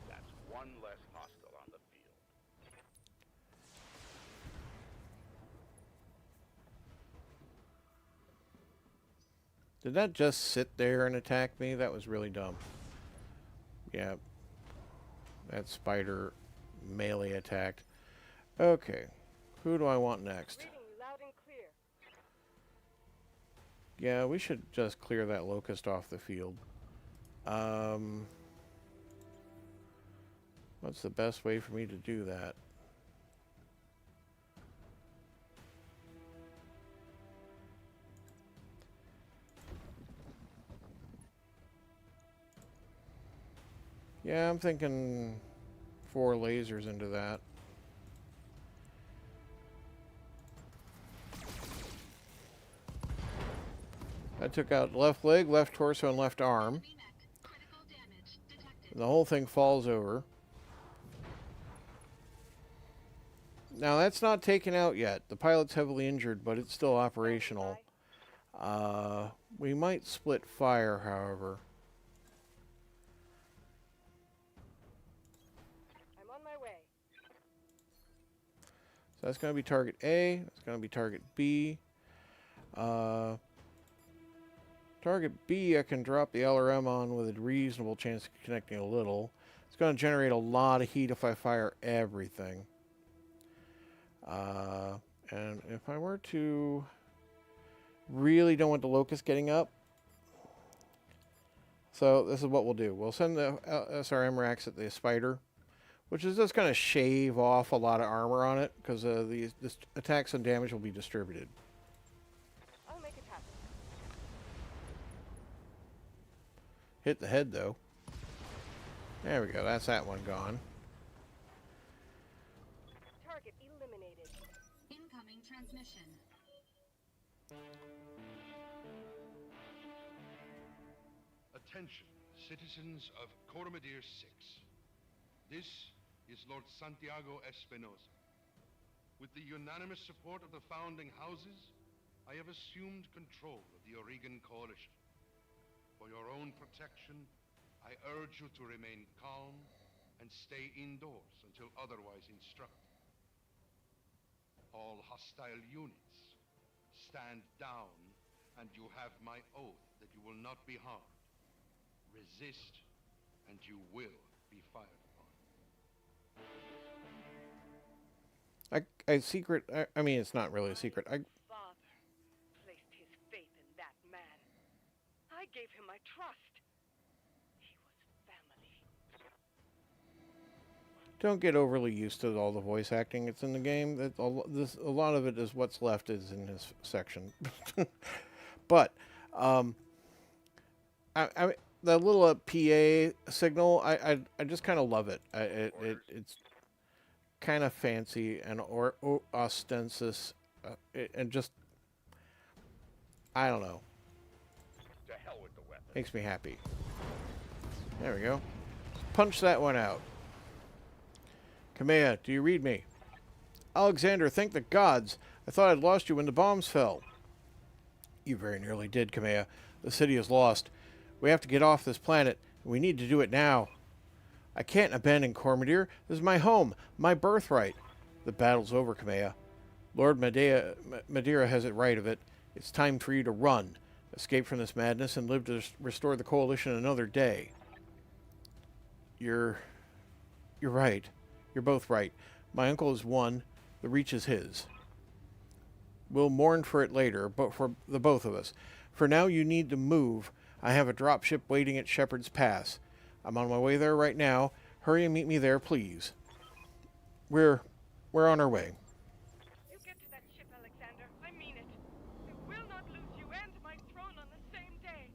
That's one less hostile on the field. Did that just sit there and attack me? That was really dumb. Yeah. That spider melee attacked. Okay. Who do I want next? Reading you loud and clear. Yeah, we should just clear that locust off the field. What's the best way for me to do that? Yeah, I'm thinking 4 lasers into that. I took out left leg, left torso, and left arm. Enemy mech. Critical damage detected. And the whole thing falls over. Now, that's not taken out yet. The pilot's heavily injured, but it's still operational. We might split fire, however. I'm on my way. So that's going to be target A. That's going to be target B. Target B, I can drop the LRM on with a reasonable chance of connecting a little. It's going to generate a lot of heat if I fire everything. And if I were to... Really don't want the locust getting up. So this is what we'll do. We'll send the SRM racks at the spider, which is just going to shave off a lot of armor on it because the attacks and damage will be distributed. I'll make it happen. Hit the head, though. There we go. That's that one gone. Target eliminated. Incoming transmission. Attention, citizens of Coromedere 6. This is Lord Santiago Espinosa. With the unanimous support of the founding houses, I have assumed control of the Oregon Coalition. For your own protection, I urge you to remain calm and stay indoors until otherwise instructed. All hostile units, stand down, and you have my oath that you will not be harmed. Resist, and you will be fired upon. I mean, it's not really a secret. Father placed his faith in that man. I gave him my trust. He was family. Don't get overly used to all the voice acting that's in the game. A lot of it is what's left is in his section. But, the little PA signal, I just kind of love it. It's kind of fancy and ostentatious, and just, I don't know. To hell with the weapon. Makes me happy. There we go. Punch that one out. Kamea, do you read me? Alexander, thank the gods. I thought I'd lost you when the bombs fell. You very nearly did, Kamea. The city is lost. We have to get off this planet, and we need to do it now. I can't abandon Coromedere. This is my home, my birthright. The battle's over, Kamea. Lord Madeira has it right of it. It's time for you to run. Escape from this madness and live to restore the Coalition another day. You're right. You're both right. My uncle is one. The Reach is his. We'll mourn for it later, but for the both of us. For now, you need to move. I have a dropship waiting at Shepherd's Pass. I'm on my way there right now. Hurry and meet me there, please. We're on our way. You get to that ship, Alexander. I mean it. I will not lose you and my throne on the same day.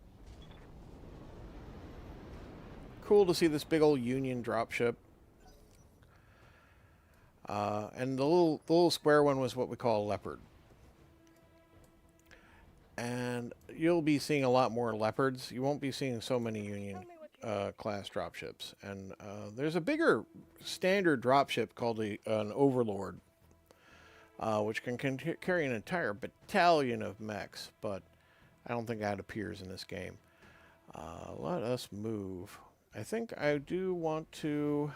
Cool to see this big old Union dropship. And the little square one was what we call a Leopard. And you'll be seeing a lot more Leopards. You won't be seeing so many Union class dropships. And there's a bigger standard dropship called an Overlord, which can carry an entire battalion of mechs, but I don't think that appears in this game. Let us move. I think I do want to...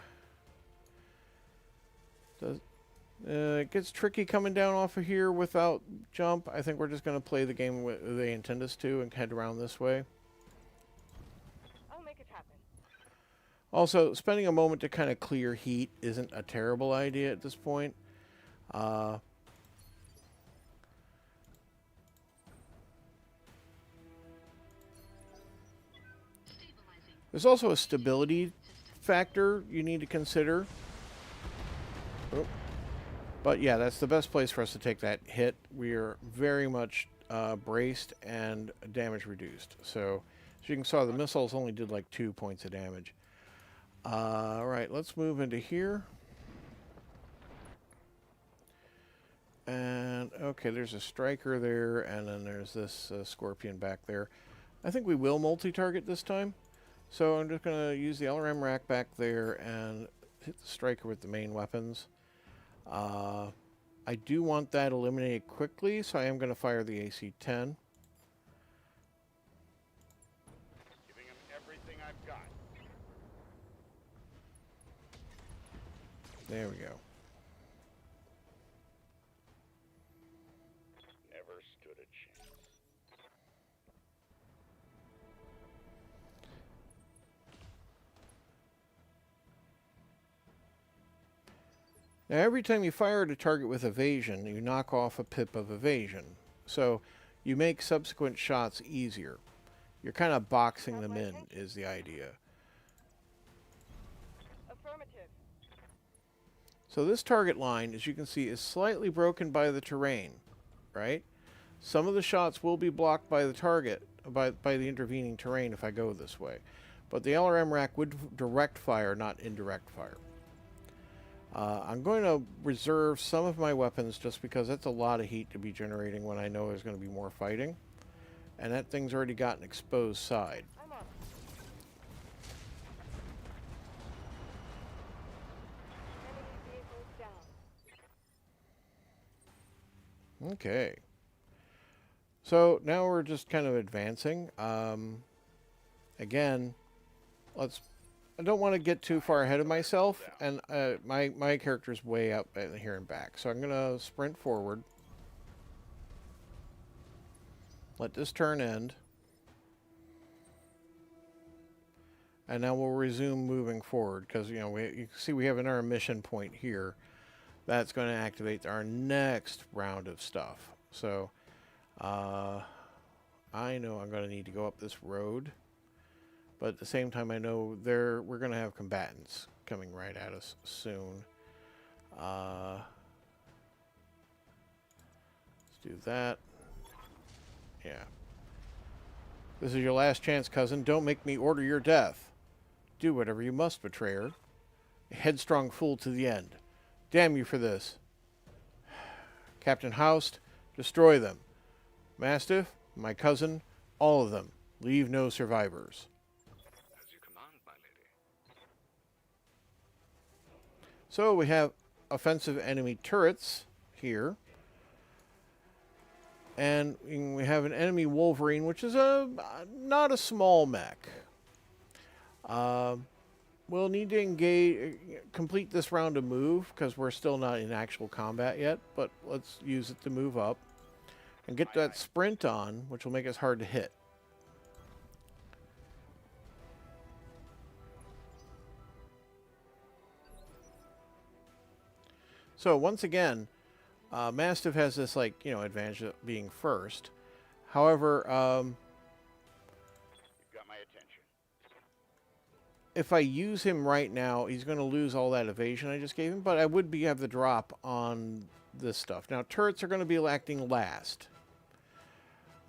it gets tricky coming down off of here without jump. I think we're just going to play the game they intend us to and head around this way. I'll make it happen. Also, spending a moment to kind of clear heat isn't a terrible idea at this point. There's also a stability factor you need to consider. Oh. But yeah, that's the best place for us to take that hit. We are very much braced and damage reduced. So, as you can see, the missiles only did like 2 points of damage. Alright, let's move into here. And, okay, there's a striker there, and then there's this scorpion back there. I think we will multi-target this time. So I'm just going to use the LRM rack back there and hit the striker with the main weapons. I do want that eliminated quickly, so I am going to fire the AC-10. Giving him everything I've got. There we go. Never stood a chance. Now, every time you fire at a target with evasion, you knock off a pip of evasion. So, you make subsequent shots easier. You're kind of boxing them in, is the idea. Affirmative. So this target line, as you can see, is slightly broken by the terrain, right? Some of the shots will be blocked by the target, by the intervening terrain if I go this way. But the LRM rack would direct fire, not indirect fire. I'm going to reserve some of my weapons just because that's a lot of heat to be generating when I know there's going to be more fighting. And that thing's already got an exposed side. I'm on. Enemy vehicles down. Okay. So now we're just kind of advancing. Again, I don't want to get too far ahead of myself, and my character's way up here and back. So I'm going to sprint forward. Let this turn end. And now we'll resume moving forward, because, you know, you can see we have an intermission point here. That's going to activate our next round of stuff. So, I know I'm going to need to go up this road. But at the same time, I know we're going to have combatants coming right at us soon. Let's do that. Yeah. This is your last chance, cousin. Don't make me order your death. Do whatever you must, betrayer. A headstrong fool to the end. Damn you for this. Captain Houst, destroy them. Mastiff, my cousin, all of them. Leave no survivors. As you command, my lady. So we have offensive enemy turrets here. And we have an enemy Wolverine, which is not a small mech. We'll need to complete this round to move, because we're still not in actual combat yet. But let's use it to move up. And get that sprint on, which will make us hard to hit. So once again, Mastiff has this, like, you know, advantage of being first. However, You've got my attention. if I use him right now, he's going to lose all that evasion I just gave him, but I would have the drop on this stuff. Now, turrets are going to be acting last.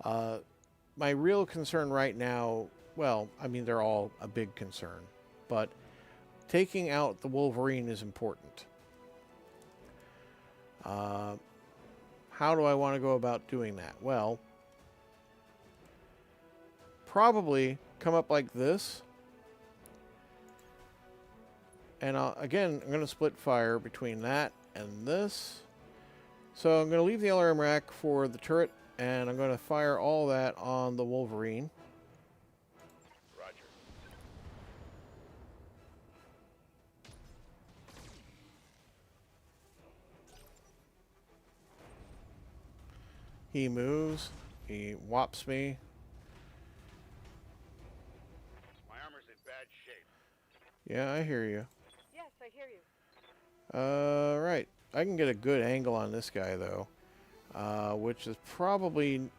My real concern right now, well, I mean, they're all a big concern, but taking out the Wolverine is important. How do I want to go about doing that? Well, probably come up like this. And again, I'm going to split fire between that and this. So I'm going to leave the LRM rack for the turret, and I'm going to fire all that on the Wolverine. Roger. He moves. He whops me. My armor's in bad shape. Yeah, I hear you. Yes, I hear you. Right. I can get a good angle on this guy, though. Which is probably...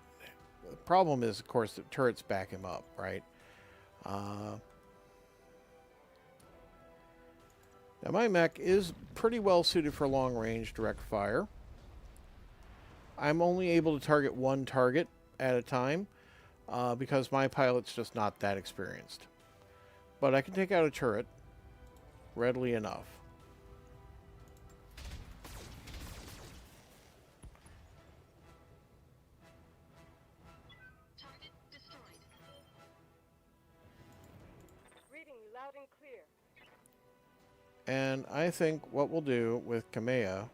The problem is, of course, the turrets back him up, right? Now, my mech is pretty well suited for long-range direct fire. I'm only able to target one target at a time because my pilot's just not that experienced. But I can take out a turret readily enough. Target destroyed. Reading you loud and clear. And I think what we'll do with Kamea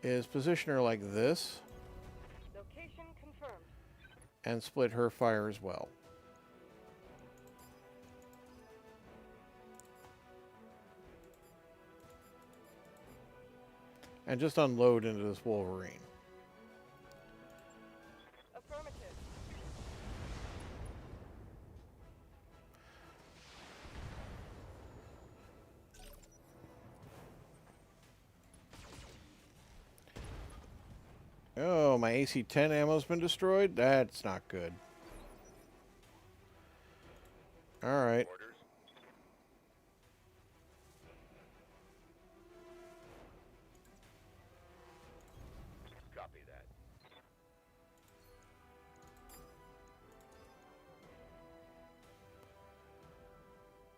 is position her like this Location confirmed. and split her fire as well. And just unload into this Wolverine. Affirmative. Oh, my AC-10 ammo's been destroyed? That's not good. Alright. Orders. Copy that.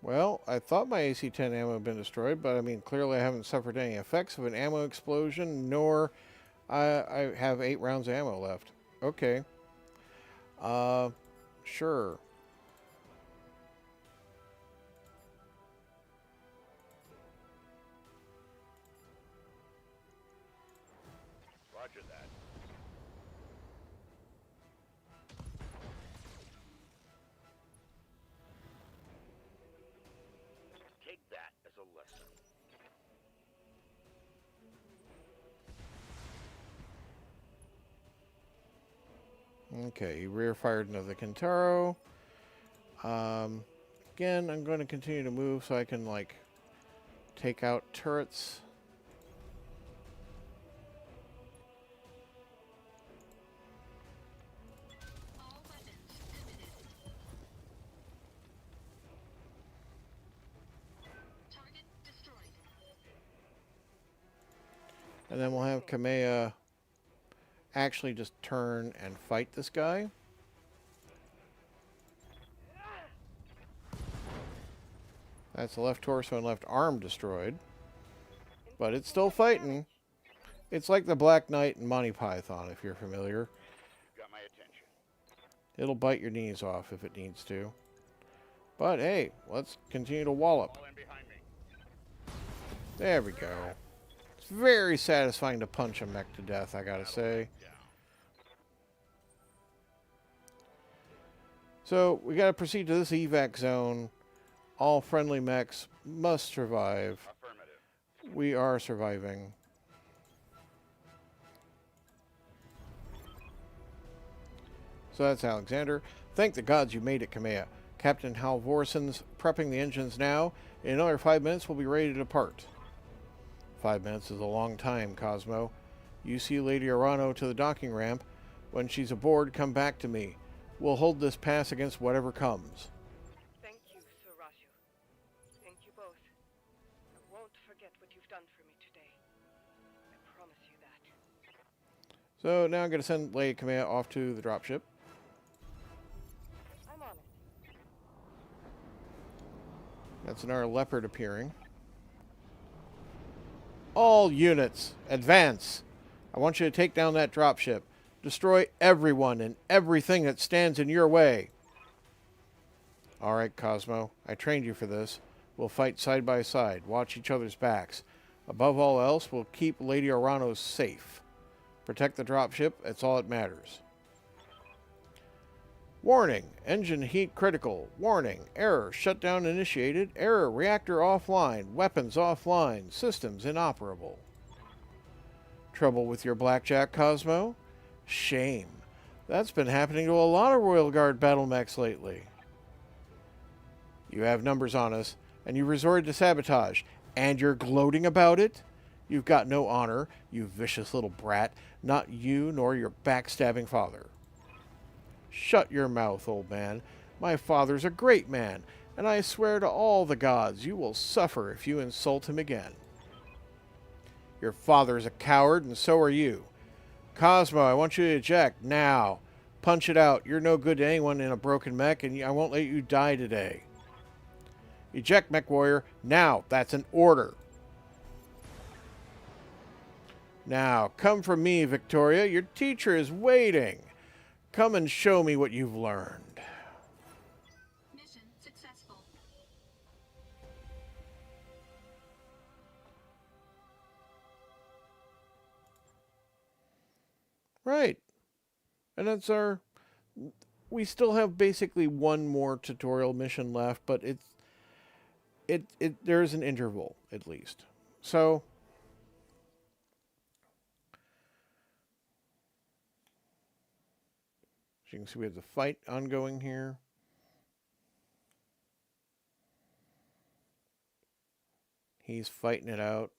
Well, I thought my AC-10 ammo had been destroyed, but I mean, clearly I haven't suffered any effects of an ammo explosion, nor I have 8 rounds of ammo left. Okay. Sure. Roger that. Take that as a lesson. Okay, he rear-fired another Kintaro. Again, I'm going to continue to move so I can, like, take out turrets. All weapons committed. Target destroyed. And then we'll have Kamea actually just turn and fight this guy. That's the left torso and left arm destroyed. But it's still fighting. It's like the Black Knight and Monty Python, if you're familiar. You've got my attention. It'll bite your knees off if it needs to. But hey, let's continue to wallop. Fall in behind me. There we go. It's very satisfying to punch a mech to death, I gotta say. Down. So, we gotta proceed to this evac zone. All friendly mechs must survive. Affirmative. We are surviving. So that's Alexander. Thank the gods you made it, Kamea. Captain Halvorson's prepping the engines now. In another 5 minutes, we'll be ready to depart. 5 minutes is a long time, Cosmo. You see Lady Arano to the docking ramp. When she's aboard, come back to me. We'll hold this pass against whatever comes. Thank you, Sir Raju. Thank you both. I won't forget what you've done for me today. I promise you that. So now I'm going to send Lady Kamea off to the dropship. I'm on it. That's another leopard appearing. All units, advance. I want you to take down that dropship. Destroy everyone and everything that stands in your way. All right, Cosmo. I trained you for this. We'll fight side by side. Watch each other's backs. Above all else, we'll keep Lady Arano safe. Protect the dropship. That's all that matters. Warning. Engine heat critical. Warning. Error. Shutdown initiated. Error. Reactor offline. Weapons offline. Systems inoperable. Trouble with your blackjack, Cosmo? Shame. That's been happening to a lot of Royal Guard battle mechs lately. You have numbers on us, and you resorted to sabotage, and you're gloating about it? You've got no honor, you vicious little brat. Not you nor your backstabbing father. Shut your mouth, old man. My father's a great man, and I swear to all the gods you will suffer if you insult him again. Your father is a coward, and so are you. Cosmo, I want you to eject, now. Punch it out. You're no good to anyone in a broken mech, and I won't let you die today. Eject, mech warrior, now. That's an order. Now, come from me, Victoria. Your teacher is waiting. Come and show me what you've learned. Mission successful. Right. And that's our... We still have basically one more tutorial mission left, but there's an interval, at least. So... As you can see, we have the fight ongoing here. He's fighting it out.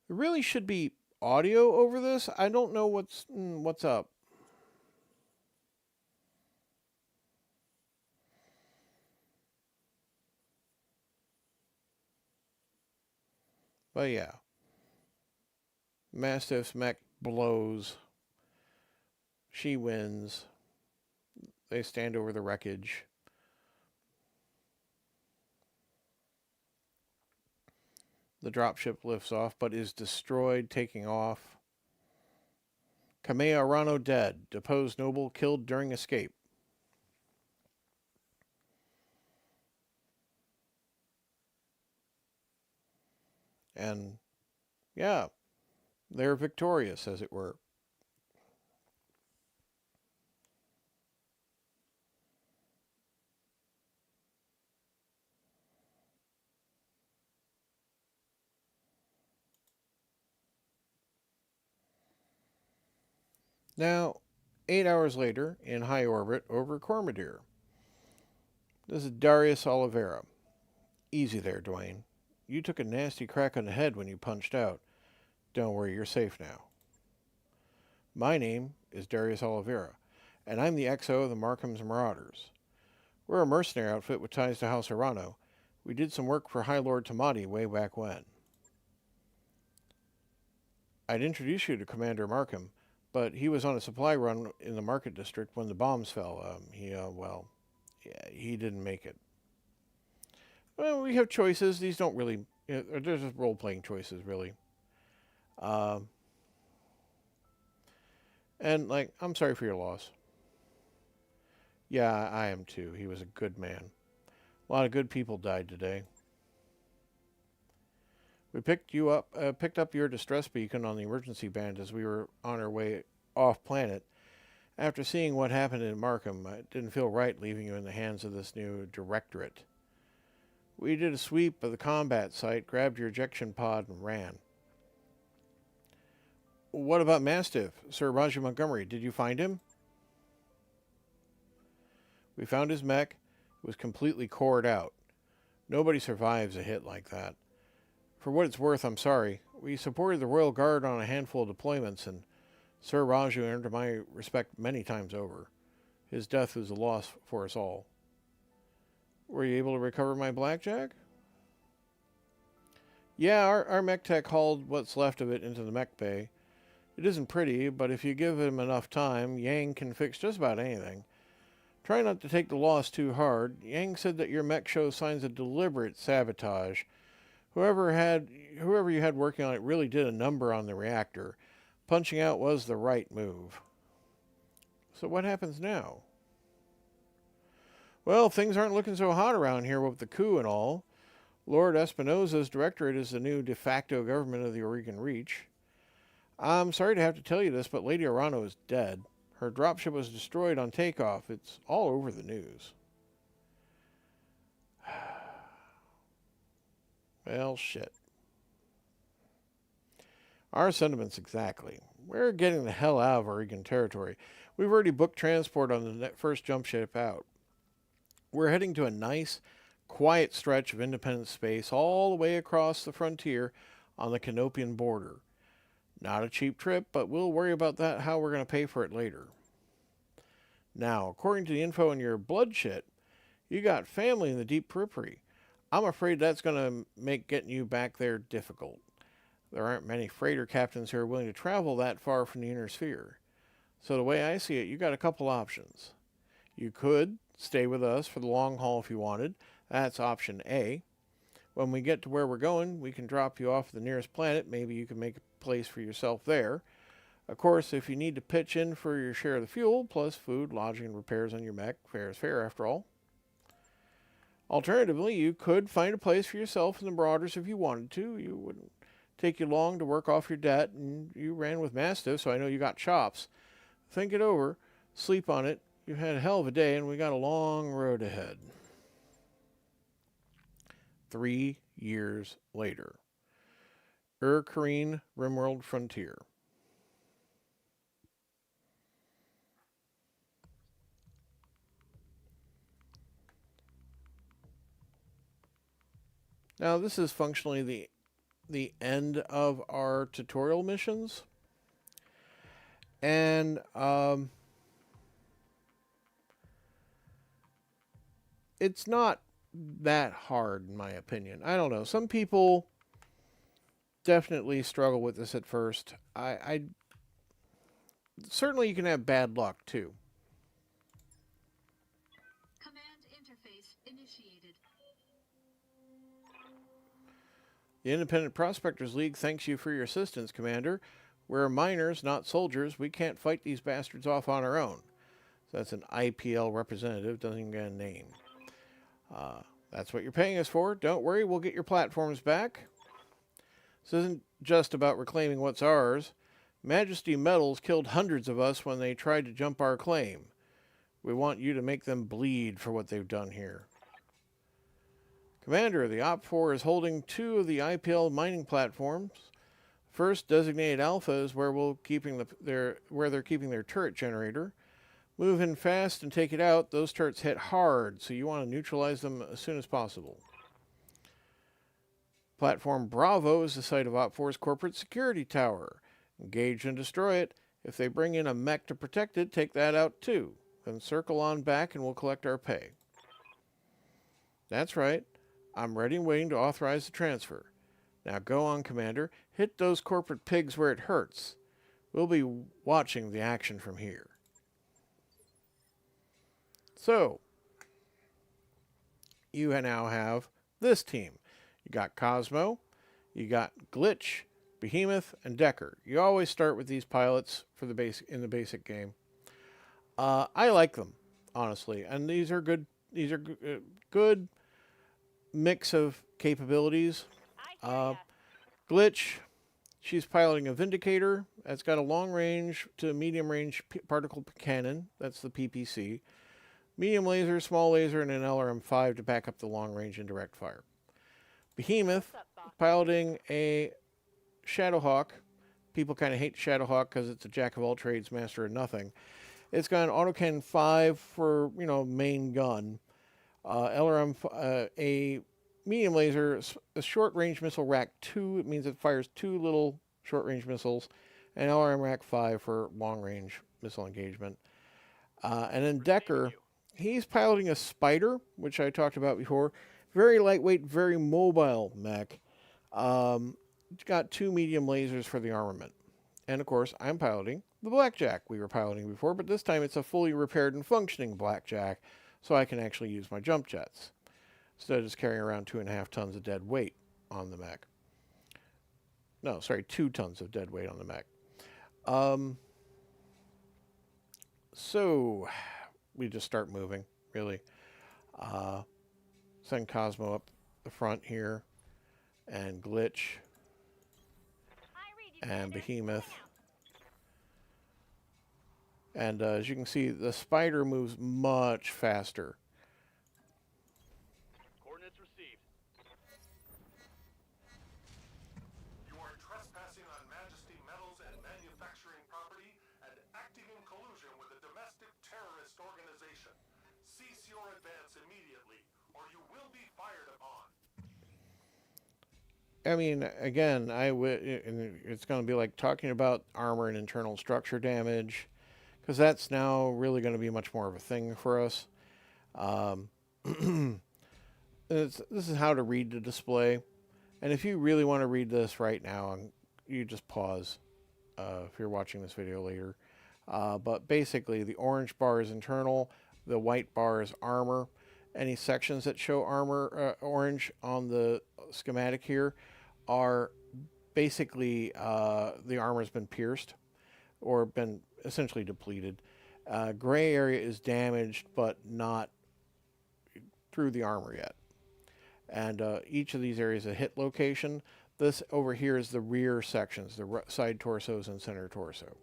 There really should be audio over this. I don't know what's up. But yeah. Mastiff's mech blows. She wins. They stand over the wreckage. The dropship lifts off, but is destroyed, taking off. Kamea Arano dead. Deposed noble killed during escape. And, yeah, they're victorious, as it were. Now, 8 hours later, in high orbit over Cormadir. This is Darius Oliveira. Easy there, Dwayne. You took a nasty crack on the head when you punched out. Don't worry, you're safe now. My name is Darius Oliveira, and I'm the XO of the Markham's Marauders. We're a mercenary outfit with ties to House Arano. We did some work for High Lord Tamati way back when. I'd introduce you to Commander Markham, but he was on a supply run in the market district when the bombs fell. He didn't make it. Well, we have choices. These don't really... they're just role-playing choices, really. And, I'm sorry for your loss. Yeah, I am too. He was a good man. A lot of good people died today. We picked up your distress beacon on the emergency band as we were on our way off planet. After seeing what happened in Markham, it didn't feel right leaving you in the hands of this new directorate. We did a sweep of the combat site, grabbed your ejection pod, and ran. What about Mastiff? Sir Raju Montgomery, did you find him? We found his mech. It was completely cored out. Nobody survives a hit like that. For what it's worth, I'm sorry. We supported the Royal Guard on a handful of deployments, and Sir Raju earned my respect many times over. His death was a loss for us all. Were you able to recover my blackjack? Yeah, our mech tech hauled what's left of it into the mech bay. It isn't pretty, but if you give him enough time, Yang can fix just about anything. Try not to take the loss too hard. Yang said that your mech shows signs of deliberate sabotage. Whoever you had working on it really did a number on the reactor. Punching out was the right move. So what happens now? Well, things aren't looking so hot around here with the coup and all. Lord Espinosa's directorate is the new de facto government of the Oregon Reach. I'm sorry to have to tell you this, but Lady Arano is dead. Her dropship was destroyed on takeoff. It's all over the news. Well, shit. Our sentiments exactly. We're getting the hell out of Oregon territory. We've already booked transport on the first jump ship out. We're heading to a nice, quiet stretch of independent space all the way across the frontier on the Canopian border. Not a cheap trip, but we'll worry about that, how we're going to pay for it later. Now, according to the info in your blood shit, you got family in the deep periphery. I'm afraid that's going to make getting you back there difficult. There aren't many freighter captains who are willing to travel that far from the inner sphere. So the way I see it, you got a couple options. You could stay with us for the long haul if you wanted. That's option A. When we get to where we're going, we can drop you off at the nearest planet. Maybe you can make a place for yourself there. Of course, if you need to pitch in for your share of the fuel, plus food, lodging, and repairs on your mech, fair is fair after all. Alternatively, you could find a place for yourself in the Marauders if you wanted to. You wouldn't take you long to work off your debt, and you ran with Mastiff, so I know you got chops. Think it over, sleep on it. You've had a hell of a day, and we got a long road ahead. 3 years later. Kareen Rimworld Frontier. Now, this is functionally the end of our tutorial missions. And it's not that hard, in my opinion. I don't know. Some people definitely struggle with this at first. I certainly you can have bad luck too. Command interface initiated. The Independent Prospectors League thanks you for your assistance, Commander. We're miners, not soldiers. We can't fight these bastards off on our own. So that's an IPL representative, doesn't even get a name. That's what you're paying us for. Don't worry, we'll get your platforms back. This isn't just about reclaiming what's ours. Majesty Metals killed hundreds of us when they tried to jump our claim. We want you to make them bleed for what they've done here. Commander, the Op-4 is holding 2 of the IPL mining platforms. First, designated Alpha is where they're keeping their turret generator. Move in fast and take it out. Those turrets hit hard, so you want to neutralize them as soon as possible. Platform Bravo is the site of Op-4's corporate security tower. Engage and destroy it. If they bring in a mech to protect it, take that out too. Then circle on back and we'll collect our pay. That's right. I'm ready and waiting to authorize the transfer. Now go on, Commander. Hit those corporate pigs where it hurts. We'll be watching the action from here. So, you now have this team. You got Cosmo, you got Glitch, Behemoth, and Decker. You always start with these pilots for the in the basic game. I like them, honestly, and these are good. These are good mix of capabilities. Glitch, she's piloting a Vindicator. That's got a long range to medium range particle cannon. That's the PPC. Medium laser, small laser, and an LRM-5 to back up the long range indirect fire. Behemoth, piloting a Shadowhawk. People kind of hate Shadowhawk because it's a jack of all trades, master of nothing. It's got an autocannon 5 for, main gun. LRM, a medium laser, a short range missile rack 2. It means it fires 2 little short range missiles, and LRM rack 5 for long range missile engagement. And then Decker, he's piloting a Spider, which I talked about before. Very lightweight, very mobile mech. It's got 2 medium lasers for the armament. And of course, I'm piloting the Blackjack we were piloting before, but this time it's a fully repaired and functioning Blackjack, so I can actually use my jump jets instead of just carrying around 2.5 tons of dead weight on the mech. No, sorry, 2 tons of dead weight on the mech. So we just start moving, really. Send Cosmo up the front here, and Glitch, and Behemoth. And as you can see, the Spider moves much faster. Coordinates received. You are trespassing on Majesty Metals and manufacturing property and acting in collusion with a domestic terrorist organization. Cease your advance immediately, or you will be fired upon. I mean, again, it's going to be like talking about armor and internal structure damage, because that's now really going to be much more of a thing for us. This is how to read the display. And if you really want to read this right now, you just pause if you're watching this video later. But basically, the orange bar is internal, the white bar is armor. Any sections that show armor orange on the schematic here are basically the armor's been pierced or been essentially depleted. Gray area is damaged, but not through the armor yet. And each of these areas is a hit location. This over here is the rear sections, the side torsos and center torso.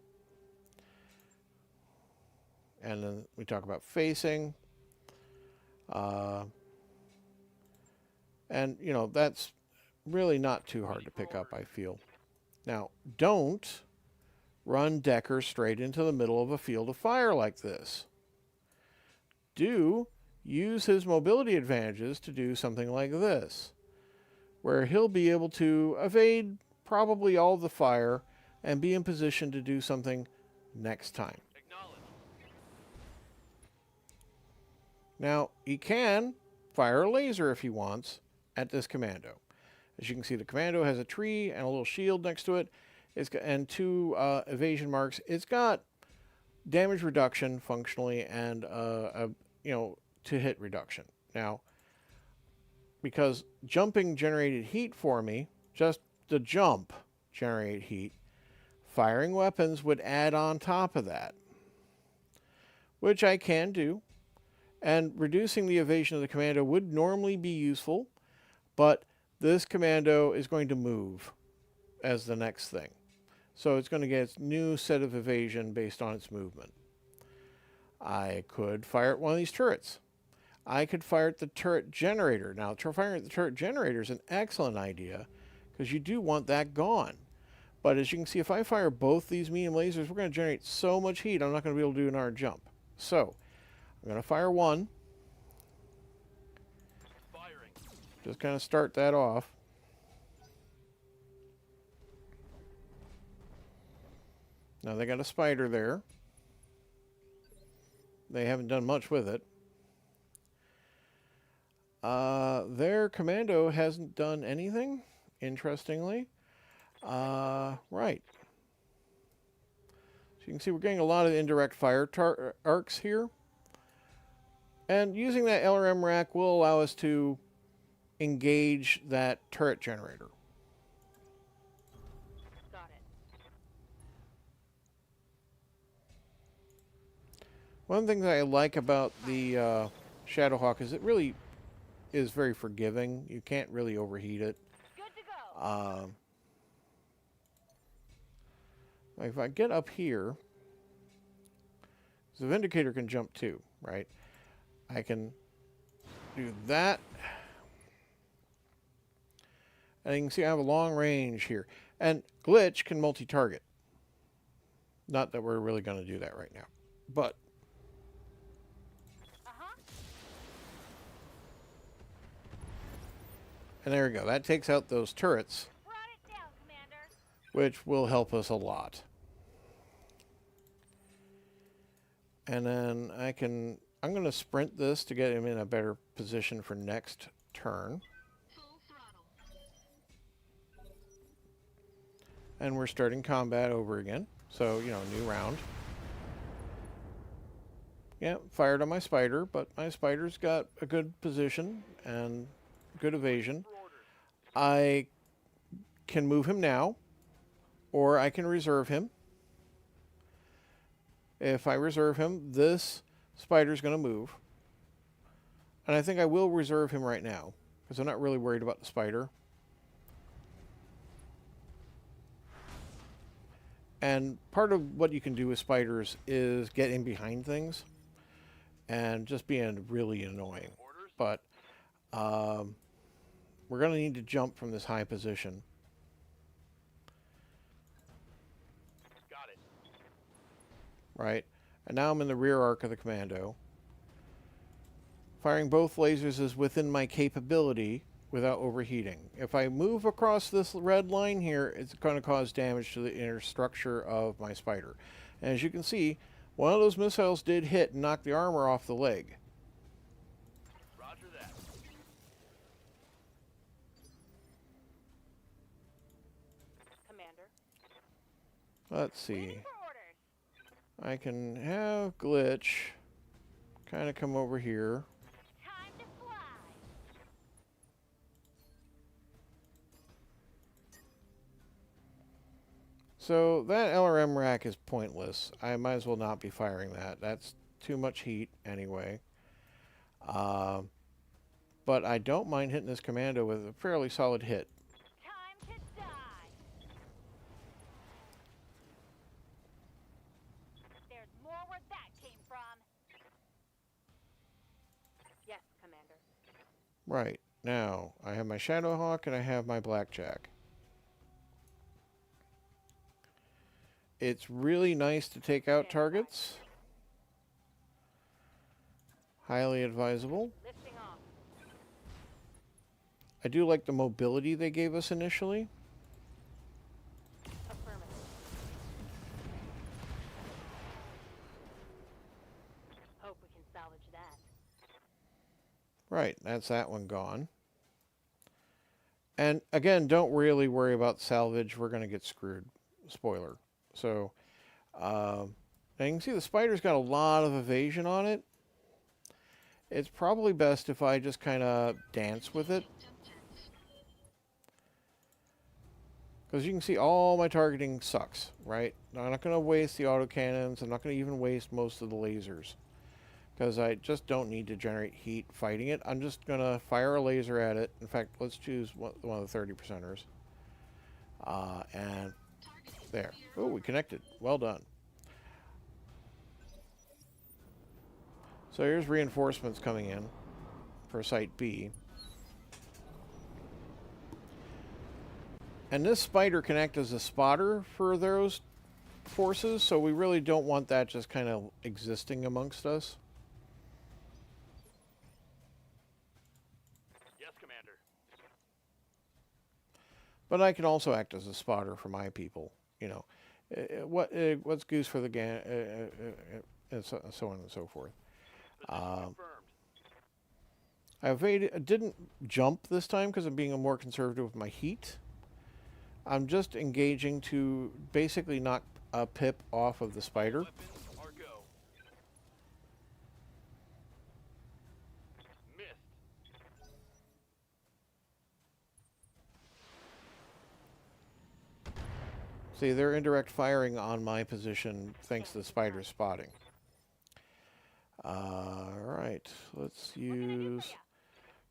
And then we talk about facing. And, you know, that's really not too hard to pick up, I feel. Now, don't run Decker straight into the middle of a field of fire like this. Do use his mobility advantages to do something like this, where he'll be able to evade probably all the fire and be in position to do something next time. Now, he can fire a laser if he wants at this commando. As you can see, the commando has a tree and a little shield next to it. And 2 evasion marks. It's got damage reduction functionally and to hit reduction. Now, because jumping generated heat for me, just the jump generated heat, firing weapons would add on top of that, which I can do. And reducing the evasion of the commando would normally be useful, but this commando is going to move as the next thing. So it's going to get its new set of evasion based on its movement. I could fire at one of these turrets. I could fire at the turret generator. Now, firing at the turret generator is an excellent idea because you do want that gone. But as you can see, if I fire both these medium lasers, we're going to generate so much heat, I'm not going to be able to do another jump. So, I'm going to fire one. Firing. Just kind of start that off. Now they got a Spider there. They haven't done much with it. Their commando hasn't done anything, interestingly. Right. So you can see we're getting a lot of indirect fire arcs here. And using that LRM rack will allow us to engage that turret generator. Got it. One of the things I like about the Shadowhawk is it really is very forgiving. You can't really overheat it. Good to go. If I get up here, the Vindicator can jump too, right? I can do that. And you can see I have a long range here. And Glitch can multi-target. Not that we're really going to do that right now. But And there we go. That takes out those turrets, Brought it down, Commander. which will help us a lot. And then I'm going to sprint this to get him in a better position for next turn. Full throttle. And we're starting combat over again. So, new round. Yeah, fired on my spider, but my spider's got a good position and good evasion. I can move him now, or I can reserve him. If I reserve him, this spider's going to move. And I think I will reserve him right now, because I'm not really worried about the spider. And part of what you can do with spiders is get in behind things and just being really annoying. But we're going to need to jump from this high position. Got it. Right? And now I'm in the rear arc of the commando. Firing both lasers is within my capability without overheating. If I move across this red line here, it's going to cause damage to the inner structure of my spider. And as you can see, one of those missiles did hit and knock the armor off the leg. Roger that. Commander. Let's see. Waiting for orders. I can have Glitch kind of come over here. Time to fly. So that LRM rack is pointless. I might as well not be firing that. That's too much heat anyway. But I don't mind hitting this commando with a fairly solid hit. Time to die. There's more where that came from. Yes, Commander. Right. Now, I have my Shadowhawk and I have my Blackjack. It's really nice to take out targets. Highly advisable. Lifting off. I do like the mobility they gave us initially. Affirmative. Hope we can salvage that. Right, that's that one gone. And again, don't really worry about salvage. We're going to get screwed. Spoiler. So, now you can see the spider's got a lot of evasion on it. It's probably best if I just kind of dance with it. Because you can see all my targeting sucks, right? I'm not going to waste the autocannons. I'm not going to even waste most of the lasers. Because I just don't need to generate heat fighting it. I'm just going to fire a laser at it. In fact, let's choose one of the 30%ers. And there. Oh, we connected. Well done. So here's reinforcements coming in for Site B. And this spider can act as a spotter for those forces, so we really don't want that just kind of existing amongst us. Yes, Commander. But I can also act as a spotter for my people. You know, what's goose for the and so on and so forth. Confirmed. I didn't jump this time because I'm being more conservative with my heat. I'm just engaging to basically knock a pip off of the spider. Weapons are go. Missed. See, they're indirect firing on my position thanks to the spider spotting. Alright, let's use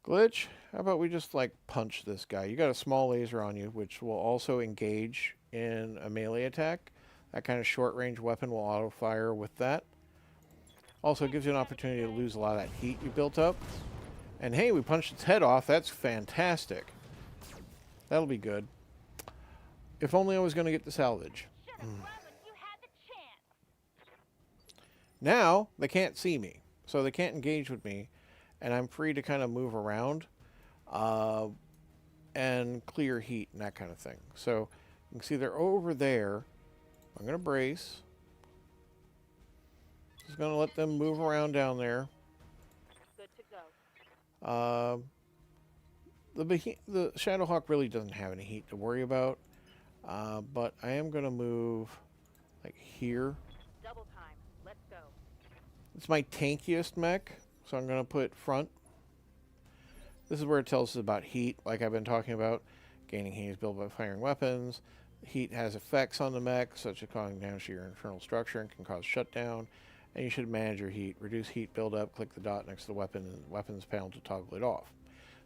Glitch. How about we just like punch this guy? You got a small laser on you, which will also engage in a melee attack. That kind of short range weapon will auto fire with that. Also gives you an opportunity to lose a lot of that heat you built up. And hey, we punched its head off. That's fantastic. That'll be good. If only I was going to get the salvage. Should have run when you had the chance. Now, they can't see me. So they can't engage with me. And I'm free to kind of move around. and clear heat and that kind of thing. So you can see they're over there. I'm going to brace. Just going to let them move around down there. Good to go. The Shadowhawk really doesn't have any heat to worry about, but I am going to move like here. Double time. Let's go. It's my tankiest mech, so I'm going to put front. This is where it tells us about heat, like I've been talking about. Gaining heat is built by firing weapons. Heat has effects on the mech, such as causing damage to your internal structure and can cause shutdown. And you should manage your heat. Reduce heat buildup. Click the dot next to the weapon and the weapons panel to toggle it off.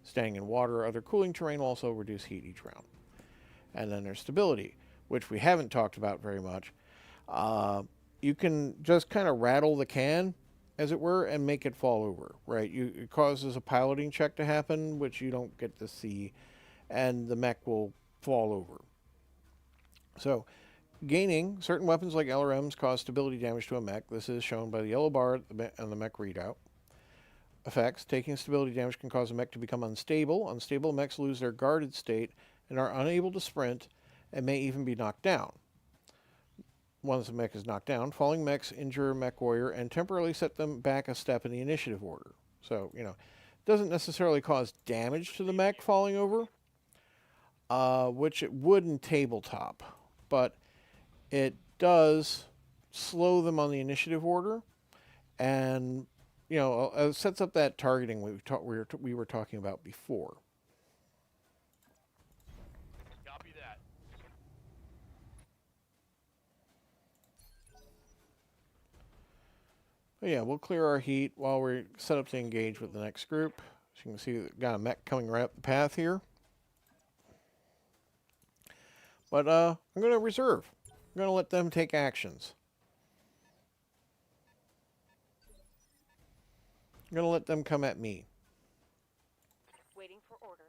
Standing in water or other cooling terrain will also reduce heat each round. And then there's stability, which we haven't talked about very much. You can just kind of rattle the can, as it were, and make it fall over, right? It causes a piloting check to happen, which you don't get to see, and the mech will fall over. So, gaining certain weapons like LRMs cause stability damage to a mech. This is shown by the yellow bar on the mech readout. Effects. Taking stability damage can cause a mech to become unstable. Unstable mechs lose their guarded state and are unable to sprint and may even be knocked down. Once the mech is knocked down, falling mechs injure a mech warrior and temporarily set them back a step in the initiative order. So, it doesn't necessarily cause damage to the mech falling over, which it would in tabletop, but it does slow them on the initiative order, and it sets up that targeting we were talking about before. Copy that. But yeah, we'll clear our heat while we're set up to engage with the next group. As you can see, we've got a mech coming right up the path here. But I'm going to reserve. I'm going to let them take actions. I'm going to let them come at me. Waiting for orders.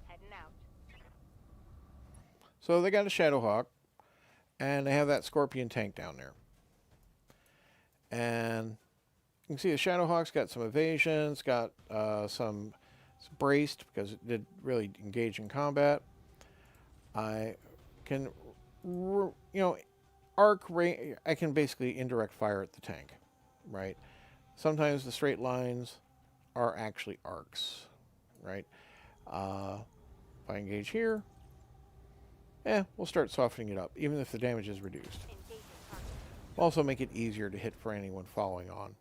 Heading out. So they got a Shadowhawk, and they have that Scorpion tank down there. And you can see the Shadowhawk's got some evasion, it's got some braced because it did really engage in combat. I can, I can basically indirect fire at the tank, right? Sometimes the straight lines are actually arcs, right? If I engage here, we'll start softening it up, even if the damage is reduced. Engaging target. Also make it easier to hit for anyone following on.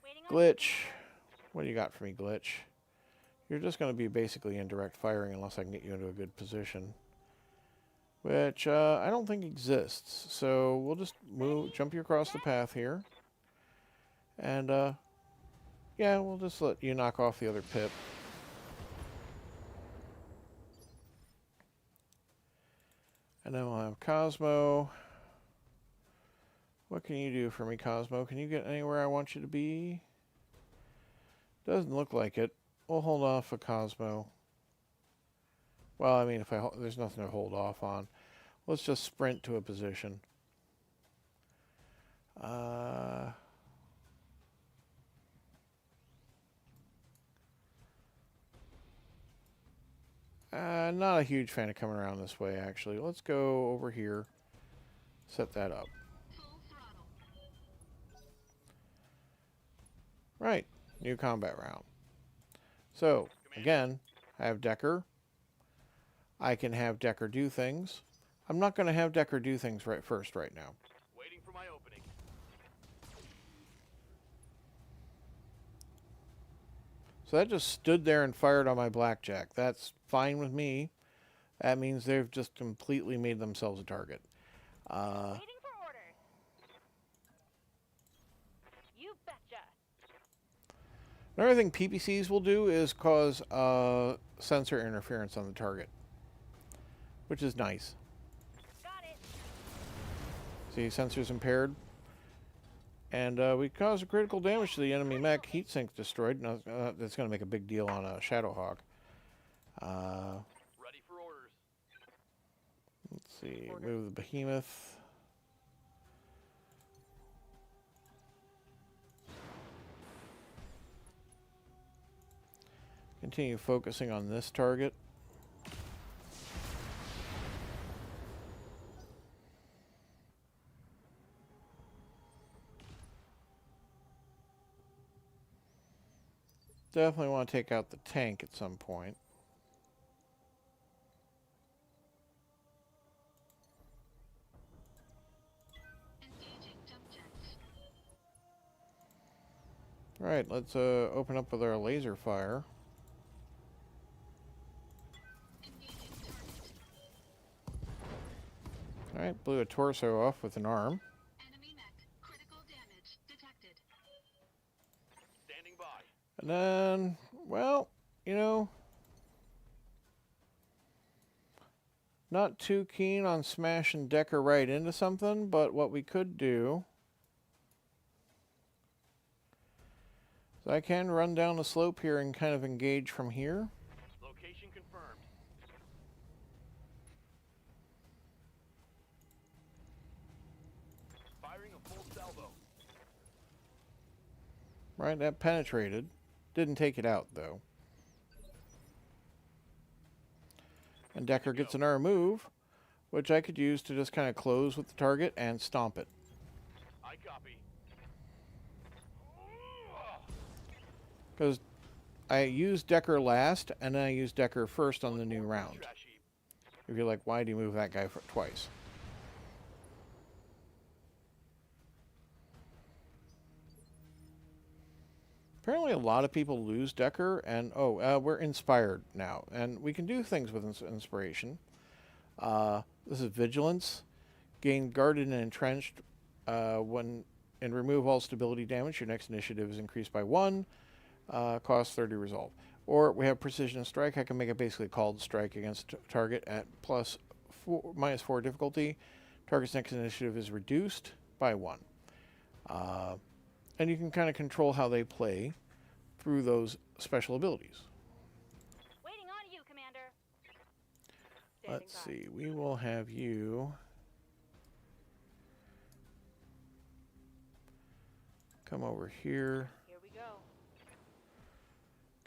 Waiting on Glitch. What do you got for me, Glitch? You're just going to be basically indirect firing unless I can get you into a good position. Which I don't think exists. So we'll just jump you across the path here. And we'll just let you knock off the other pip. And then we'll have Cosmo. What can you do for me, Cosmo? Can you get anywhere I want you to be? Doesn't look like it. We'll hold off for Cosmo. Well, I mean, there's nothing to hold off on. Let's just sprint to a position. Not a huge fan of coming around this way, actually. Let's go over here. Set that up. Full throttle. Right. New combat round. So, again, I have Decker. I can have Decker do things. I'm not going to have Decker do things right now. Waiting for my opening. So that just stood there and fired on my blackjack. That's fine with me. That means they've just completely made themselves a target. Waiting for orders. You betcha. Another thing PPCs will do is cause sensor interference on the target, which is nice. Got it. See, sensors impaired. And we cause a critical damage to the enemy mech. Heatsink destroyed. Now, that's going to make a big deal on a Shadowhawk. Ready for orders. Let's see. Move the Behemoth. Continue focusing on this target. Definitely want to take out the tank at some point. Engaging jump jets. Alright, let's open up with our laser fire. Engaging target. Alright, blew a torso off with an arm. Enemy mech. Critical damage detected. Standing by. And then, well, you know, not too keen on smashing Decker right into something, but what we could do is I can run down the slope here and kind of engage from here. Location confirmed. Firing a full salvo. Right, that penetrated. Didn't take it out, though. And Decker gets another move, which I could use to just kind of close with the target and stomp it. I copy. Because I used Decker last, and then I used Decker first on the new round. Trash heap. If you're like, why do you move that guy twice? Apparently a lot of people lose Decker, and we're inspired now. And we can do things with inspiration. This is Vigilance. Gain guarded and entrenched and remove all stability damage. Your next initiative is increased by 1. Cost 30 resolve. Or we have Precision Strike. I can make it basically called strike against target at -4 difficulty. Target's next initiative is reduced by 1. And you can kind of control how they play through those special abilities. Waiting on you, Commander. Let's see. We will have you come over here. Here we go.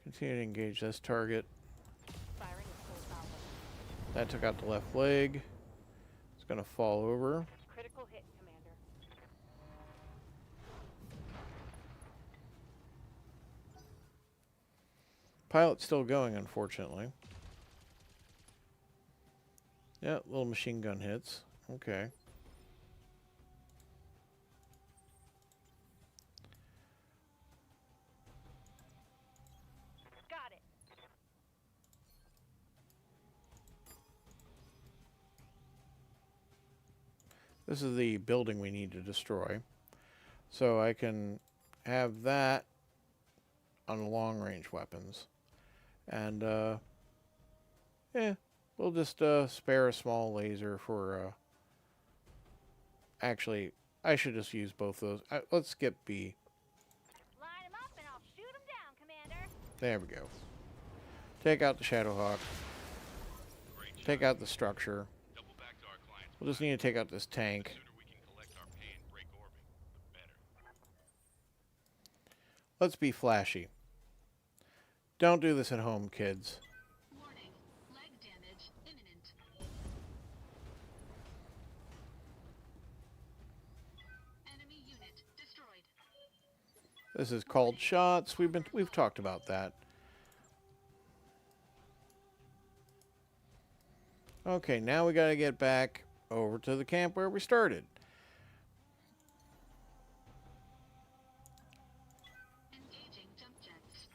Continue to engage this target. Firing a full salvo. That took out the left leg. It's going to fall over. Critical hit, Commander. Pilot's still going, unfortunately. Yeah, little machine gun hits. Okay. Got it. This is the building we need to destroy. So I can have that on the long-range weapons. And, we'll just spare a small laser for... Actually, I should just use both those. Let's skip B. Line them up and I'll shoot them down, Commander. There we go. Take out the Shadowhawk. Take out the structure. Double back to our clients. We'll just need to take out this tank. The sooner we can collect our pay and break orbing, the better. Let's be flashy. Don't do this at home, kids. Warning. Leg damage imminent. Enemy unit destroyed. This is called shots. We've talked about that. Okay, now we got to get back over to the camp where we started. Engaging jump jets.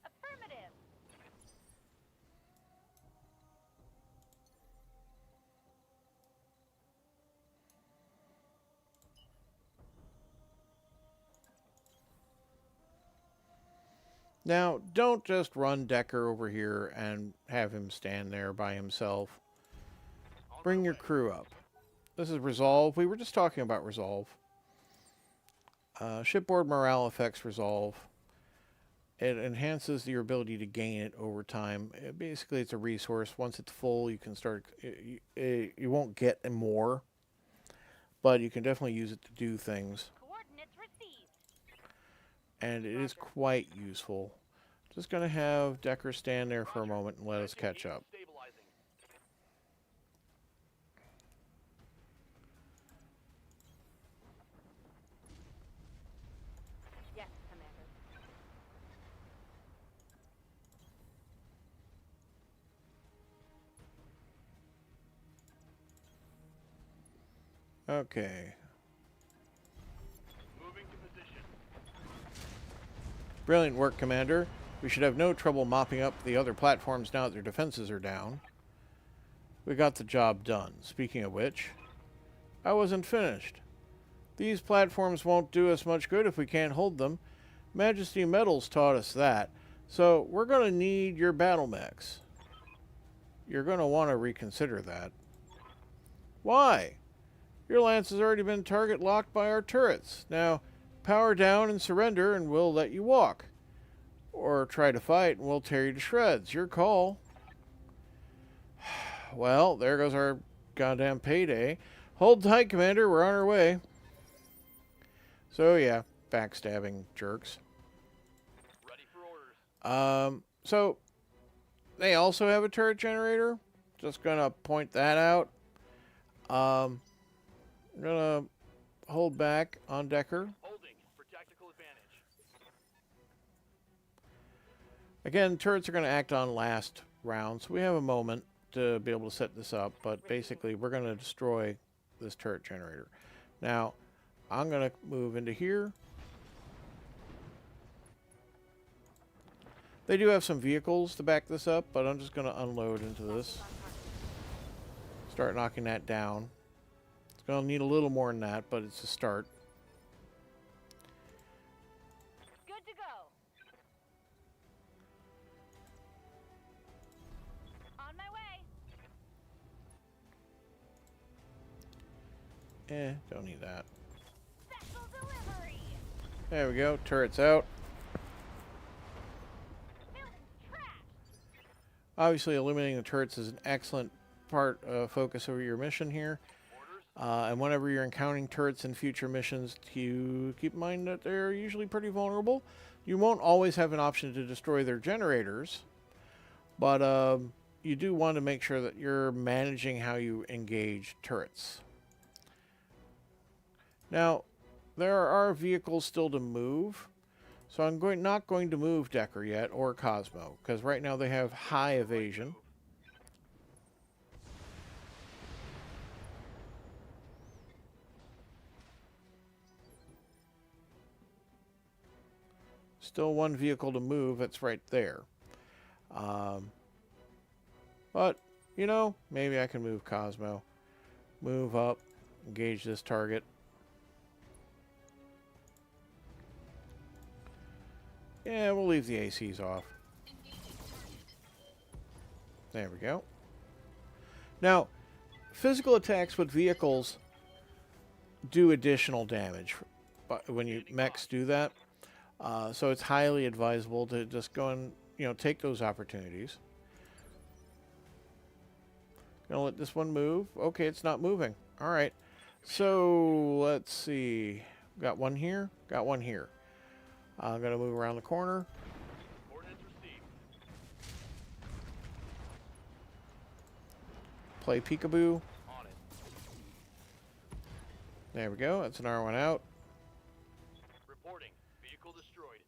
Affirmative. Now, don't just run Decker over here and have him stand there by himself. Bring your crew up. This is Resolve. We were just talking about Resolve. Shipboard morale affects Resolve. It enhances your ability to gain it over time. Basically, it's a resource. Once it's full, you can start... You won't get more, but you can definitely use it to do things. Coordinates received. and it is quite useful. Just going to have Decker stand there for a moment and let us catch up. Stabilizing. Yes, Commander. Okay. Moving to position. Brilliant work, Commander. We should have no trouble mopping up the other platforms now that their defenses are down. We got the job done. Speaking of which, I wasn't finished. These platforms won't do us much good if we can't hold them. Majesty Metals taught us that. So we're going to need your battle mechs. You're going to want to reconsider that. Why? Your lance has already been target locked by our turrets. Now, power down and surrender and we'll let you walk. Or try to fight and we'll tear you to shreds. Your call. Well, there goes our goddamn payday. Hold tight, Commander. We're on our way. So, yeah, backstabbing jerks. Ready for orders. So, they also have a turret generator. Just gonna point that out. I'm gonna hold back on Decker. Holding for tactical advantage. Again, turrets are gonna act on last round, so we have a moment to be able to set this up, but basically we're gonna destroy this turret generator. Now, I'm gonna move into here. They do have some vehicles to back this up, but I'm just gonna unload into this. Start knocking that down. It's gonna need a little more than that, but it's a start. Good to go. On my way. Don't need that. Special delivery. There we go. Turrets out. Building's trash. Obviously, eliminating the turrets is an excellent focus of your mission here. And whenever you're encountering turrets in future missions, you keep in mind that they're usually pretty vulnerable. You won't always have an option to destroy their generators, but you do want to make sure that you're managing how you engage turrets. Now, there are vehicles still to move, so I'm not going to move Decker yet, or Cosmo, because right now they have high evasion. Still one vehicle to move, it's right there. But, you know, maybe I can move Cosmo. Move up, engage this target. Yeah, we'll leave the ACs off. There we go. Now, physical attacks with vehicles do additional damage when you mechs do that. So it's highly advisable to just go and, take those opportunities. Gonna let this one move. Okay, it's not moving. All right. So let's see. Got one here. Got one here. I'm gonna move around the corner. Ordnance received. Play peekaboo. On it. There we go. That's an R1 out. Reporting. Vehicle destroyed.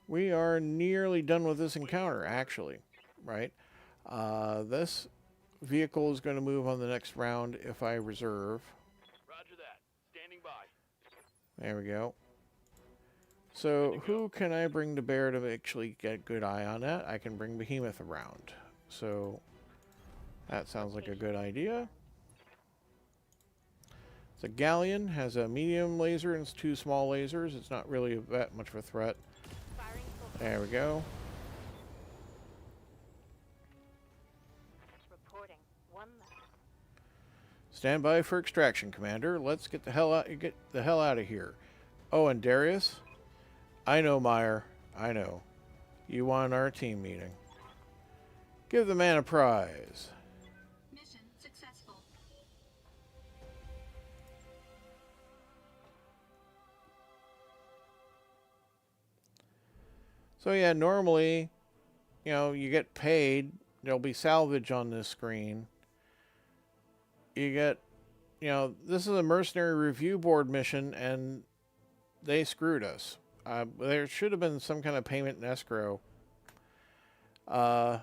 We are nearly done with this encounter, actually. Right? This vehicle is going to move on the next round if I reserve. Roger that. Standing by. There we go. So who can I bring to bear to actually get a good eye on that? I can bring Behemoth around. So that sounds like a good idea. The Galleon has a medium laser and 2 small lasers. It's not really that much of a threat. Firing full. There we go. Reporting. One left. Stand by for extraction, Commander. Let's get the hell out of here. Oh, and Darius? I know, Meyer. I know. You want our team meeting. Give the man a prize. Mission successful. So yeah, normally, you get paid. There'll be salvage on this screen. You get, this is a mercenary review board mission, and they screwed us. There should have been some kind of payment in escrow. Darius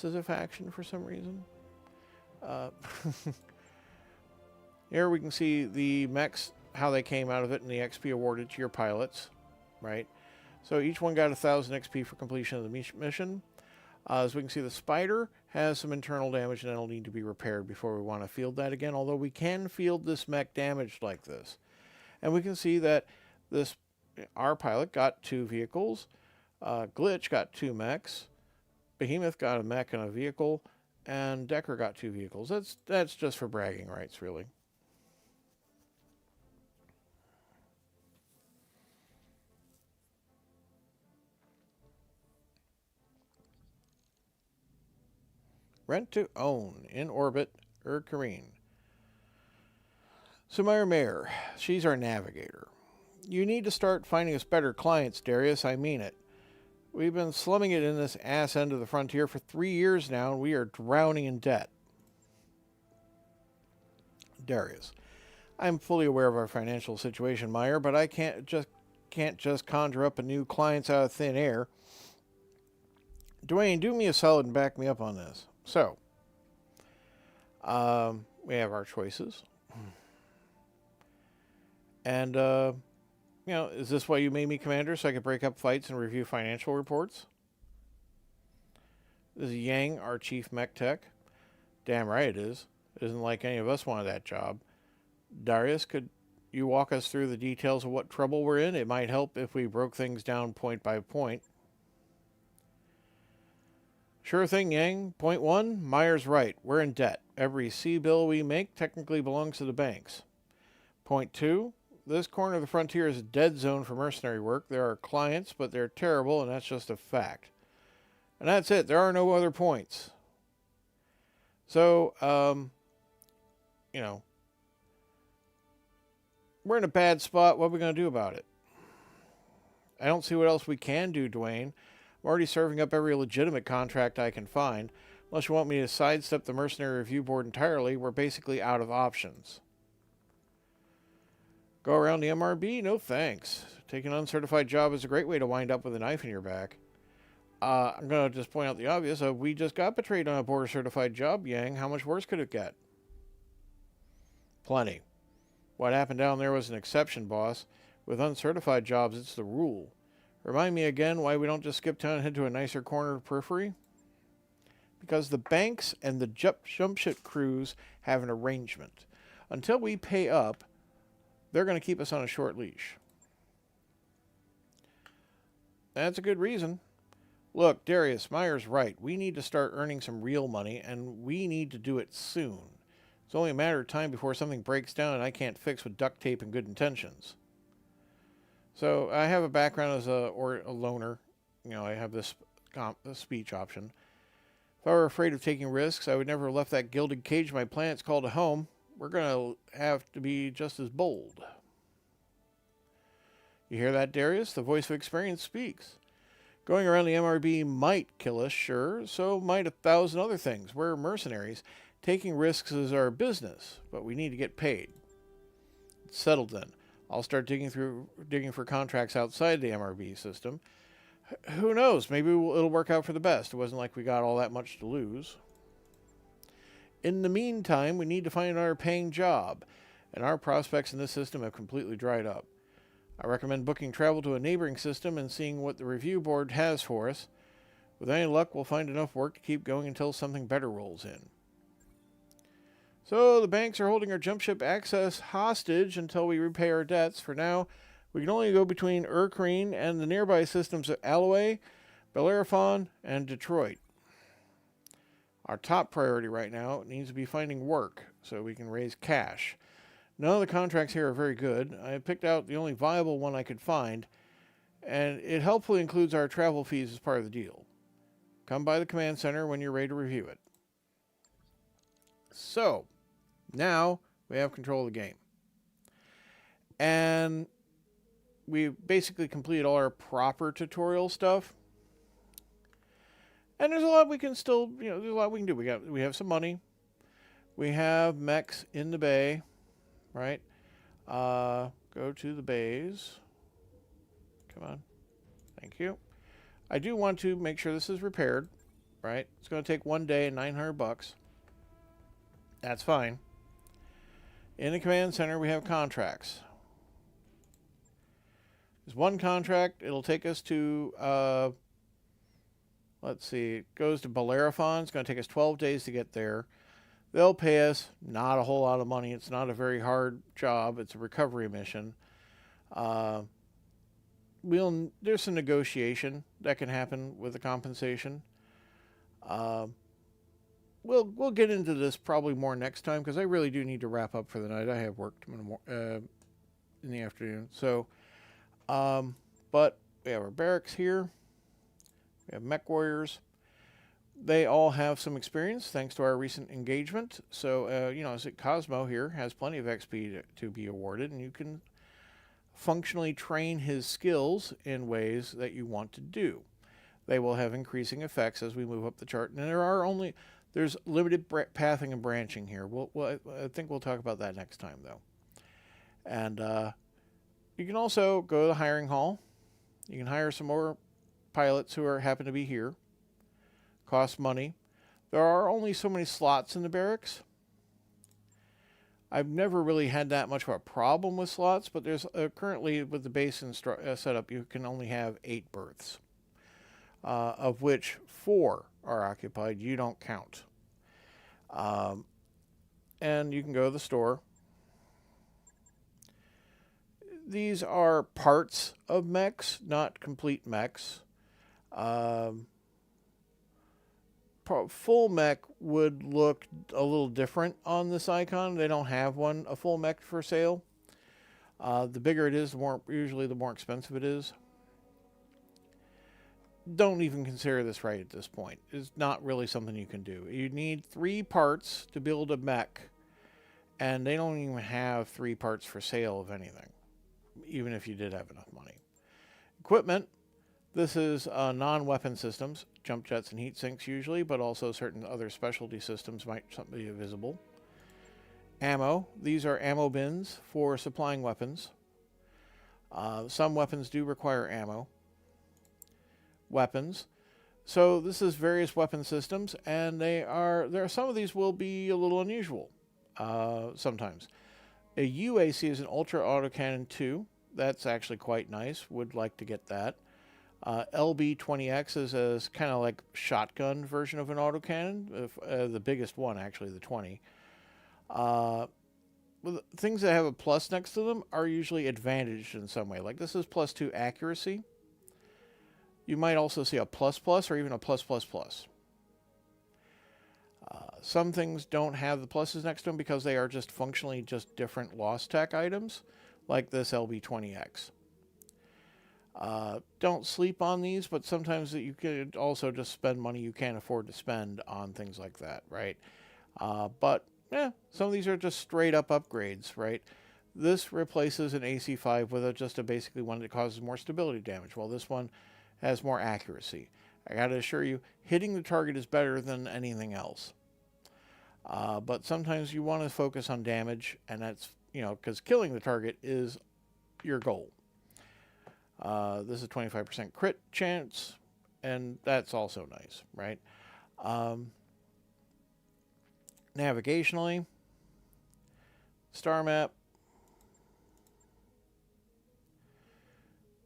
is a faction for some reason. Here we can see the mechs, how they came out of it, and the XP awarded to your pilots, right? So each one got 1,000 XP for completion of the mission. As we can see, the Spider has some internal damage and it'll need to be repaired before we want to field that again, although we can field this mech damaged like this. And we can see that our pilot got 2 vehicles, Glitch got 2 mechs, Behemoth got a mech and a vehicle, and Decker got 2 vehicles. That's just for bragging rights, really. Rent to own. In orbit. Kareen. Sumire Mayer. She's our navigator. You need to start finding us better clients, Darius. I mean it. We've been slumming it in this ass end of the frontier for 3 years now, and we are drowning in debt. Darius. I'm fully aware of our financial situation, Meyer, but I can't just conjure up a new clients out of thin air. Dwayne, do me a solid and back me up on this. So, we have our choices. And, is this why you made me commander, so I could break up fights and review financial reports? This is Yang, our chief mech tech. Damn right it is. It isn't like any of us wanted that job. Darius, could you walk us through the details of what trouble we're in? It might help if we broke things down point by point. Sure thing, Yang. Point 1, Meyer's right. We're in debt. Every C-bill we make technically belongs to the banks. Point 2, this corner of the frontier is a dead zone for mercenary work. There are clients, but they're terrible, and that's just a fact. And that's it. There are no other points. So, we're in a bad spot. What are we going to do about it? I don't see what else we can do, Dwayne. I'm already serving up every legitimate contract I can find. Unless you want me to sidestep the Mercenary Review Board entirely, we're basically out of options. Go around the MRB? No thanks. Taking an uncertified job is a great way to wind up with a knife in your back. I'm going to just point out the obvious. We just got betrayed on a border-certified job, Yang. How much worse could it get? Plenty. What happened down there was an exception, boss. With uncertified jobs, it's the rule. Remind me again why we don't just skip town and head to a nicer corner of periphery? Because the banks and the jump ship crews have an arrangement. Until we pay up, they're going to keep us on a short leash. That's a good reason. Look, Darius, Meyer's right. We need to start earning some real money, and we need to do it soon. It's only a matter of time before something breaks down and I can't fix with duct tape and good intentions. So I have a background as a loner. I have this speech option. If I were afraid of taking risks, I would never have left that gilded cage my planet's called a home. We're going to have to be just as bold. You hear that, Darius? The voice of experience speaks. Going around the MRB might kill us, sure. So might 1,000 other things. We're mercenaries. Taking risks is our business, but we need to get paid. It's settled then. I'll start digging for contracts outside the MRB system. Who knows? Maybe it'll work out for the best. It wasn't like we got all that much to lose. In the meantime, we need to find another paying job, and our prospects in this system have completely dried up. I recommend booking travel to a neighboring system and seeing what the review board has for us. With any luck, we'll find enough work to keep going until something better rolls in. So the banks are holding our jump ship access hostage until we repay our debts. For now, we can only go between Kareen and the nearby systems of Alloway, Bellerophon, and Detroit. Our top priority right now needs to be finding work so we can raise cash. None of the contracts here are very good. I picked out the only viable one I could find, and it helpfully includes our travel fees as part of the deal. Come by the command center when you're ready to review it. So, now we have control of the game. And we basically completed all our proper tutorial stuff. And there's a lot we can still, there's a lot we can do. We have some money. We have mechs in the bay, right? Go to the bays. Come on. Thank you. I do want to make sure this is repaired, right? It's going to take 1 day and $900. That's fine. In the command center, we have contracts. There's one contract. It'll take us to, let's see, it goes to Bellerophon. It's going to take us 12 days to get there. They'll pay us not a whole lot of money. It's not a very hard job. It's a recovery mission. There's some negotiation that can happen with the compensation. We'll get into this probably more next time because I really do need to wrap up for the night. I have work in the afternoon. So, but we have our barracks here. We have mech warriors. They all have some experience thanks to our recent engagement. So, as Cosmo here has plenty of XP to be awarded, and you can functionally train his skills in ways that you want to do. They will have increasing effects as we move up the chart, and there's limited pathing and branching here. I think we'll talk about that next time, though. And you can also go to the hiring hall. You can hire some more pilots who happen to be here. Costs money. There are only so many slots in the barracks. I've never really had that much of a problem with slots, but there's currently with the base setup, you can only have 8 berths, of which 4 are occupied. You don't count. And you can go to the store. These are parts of mechs, not complete mechs. Full mech would look a little different on this icon. They don't have a full mech for sale. The bigger it is, usually the more expensive it is. Don't even consider this right at this point. It's not really something you can do. You need 3 parts to build a mech, and they don't even have 3 parts for sale of anything, even if you did have enough money. Equipment. This is non-weapon systems, jump jets and heat sinks usually, but also certain other specialty systems might be visible. Ammo. These are ammo bins for supplying weapons. Some weapons do require ammo. Weapons. So this is various weapon systems, and some of these will be a little unusual sometimes. A UAC is an Ultra Autocannon 2. That's actually quite nice. Would like to get that. LB-20X is a kind of like shotgun version of an autocannon, the biggest one actually, the 20. Things that have a plus next to them are usually advantaged in some way. Like this is +2 accuracy. You might also see a ++ or even a +++. Some things don't have the pluses next to them because they are just functionally just different lost tech items, like this LB-20X. Don't sleep on these, but sometimes you could also just spend money you can't afford to spend on things like that, right? Some of these are just straight up upgrades, right? This replaces an AC-5 with just basically one that causes more stability damage, while this one has more accuracy. I gotta assure you, hitting the target is better than anything else. But sometimes you want to focus on damage, and that's, because killing the target is your goal. This is 25% crit chance, and that's also nice, right? Navigationally, star map.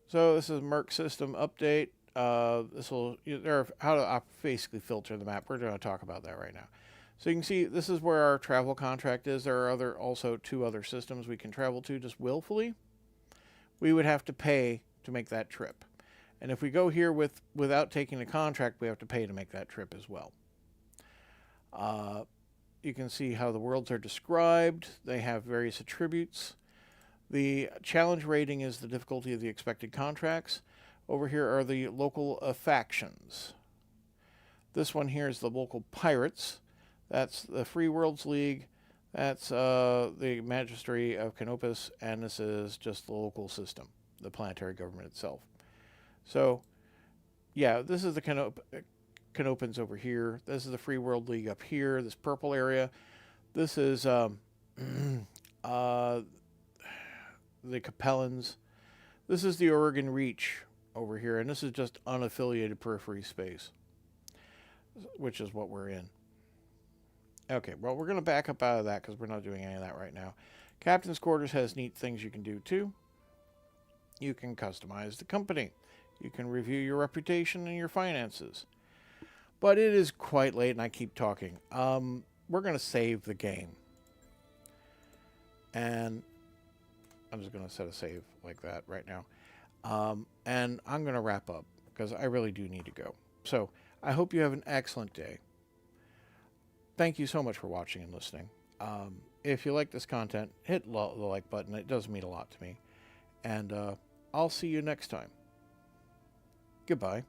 So this is Merc system update. How to basically filter the map. We're going to talk about that right now. So you can see this is where our travel contract is. There are also 2 other systems we can travel to just willfully. We would have to pay to make that trip. And if we go here without taking the contract, we have to pay to make that trip as well. You can see how the worlds are described. They have various attributes. The challenge rating is the difficulty of the expected contracts. Over here are the local factions. This one here is the local pirates. That's the Free Worlds League. That's the Magistracy of Canopus, and this is just the local system. the planetary government itself. So, yeah, this is the Canopans over here. This is the Free World League up here. This purple area. This is the Capellans. This is the Oregon Reach over here, and this is just unaffiliated periphery space, which is what we're in. Okay, well, we're going to back up out of that because we're not doing any of that right now. Captain's Quarters has neat things you can do, too. You can customize the company. You can review your reputation and your finances. But it is quite late, and I keep talking. We're going to save the game. And I'm just going to set a save like that right now. And I'm going to wrap up because I really do need to go. So I hope you have an excellent day. Thank you so much for watching and listening. If you like this content, hit the like button. It does mean a lot to me. And I'll see you next time. Goodbye.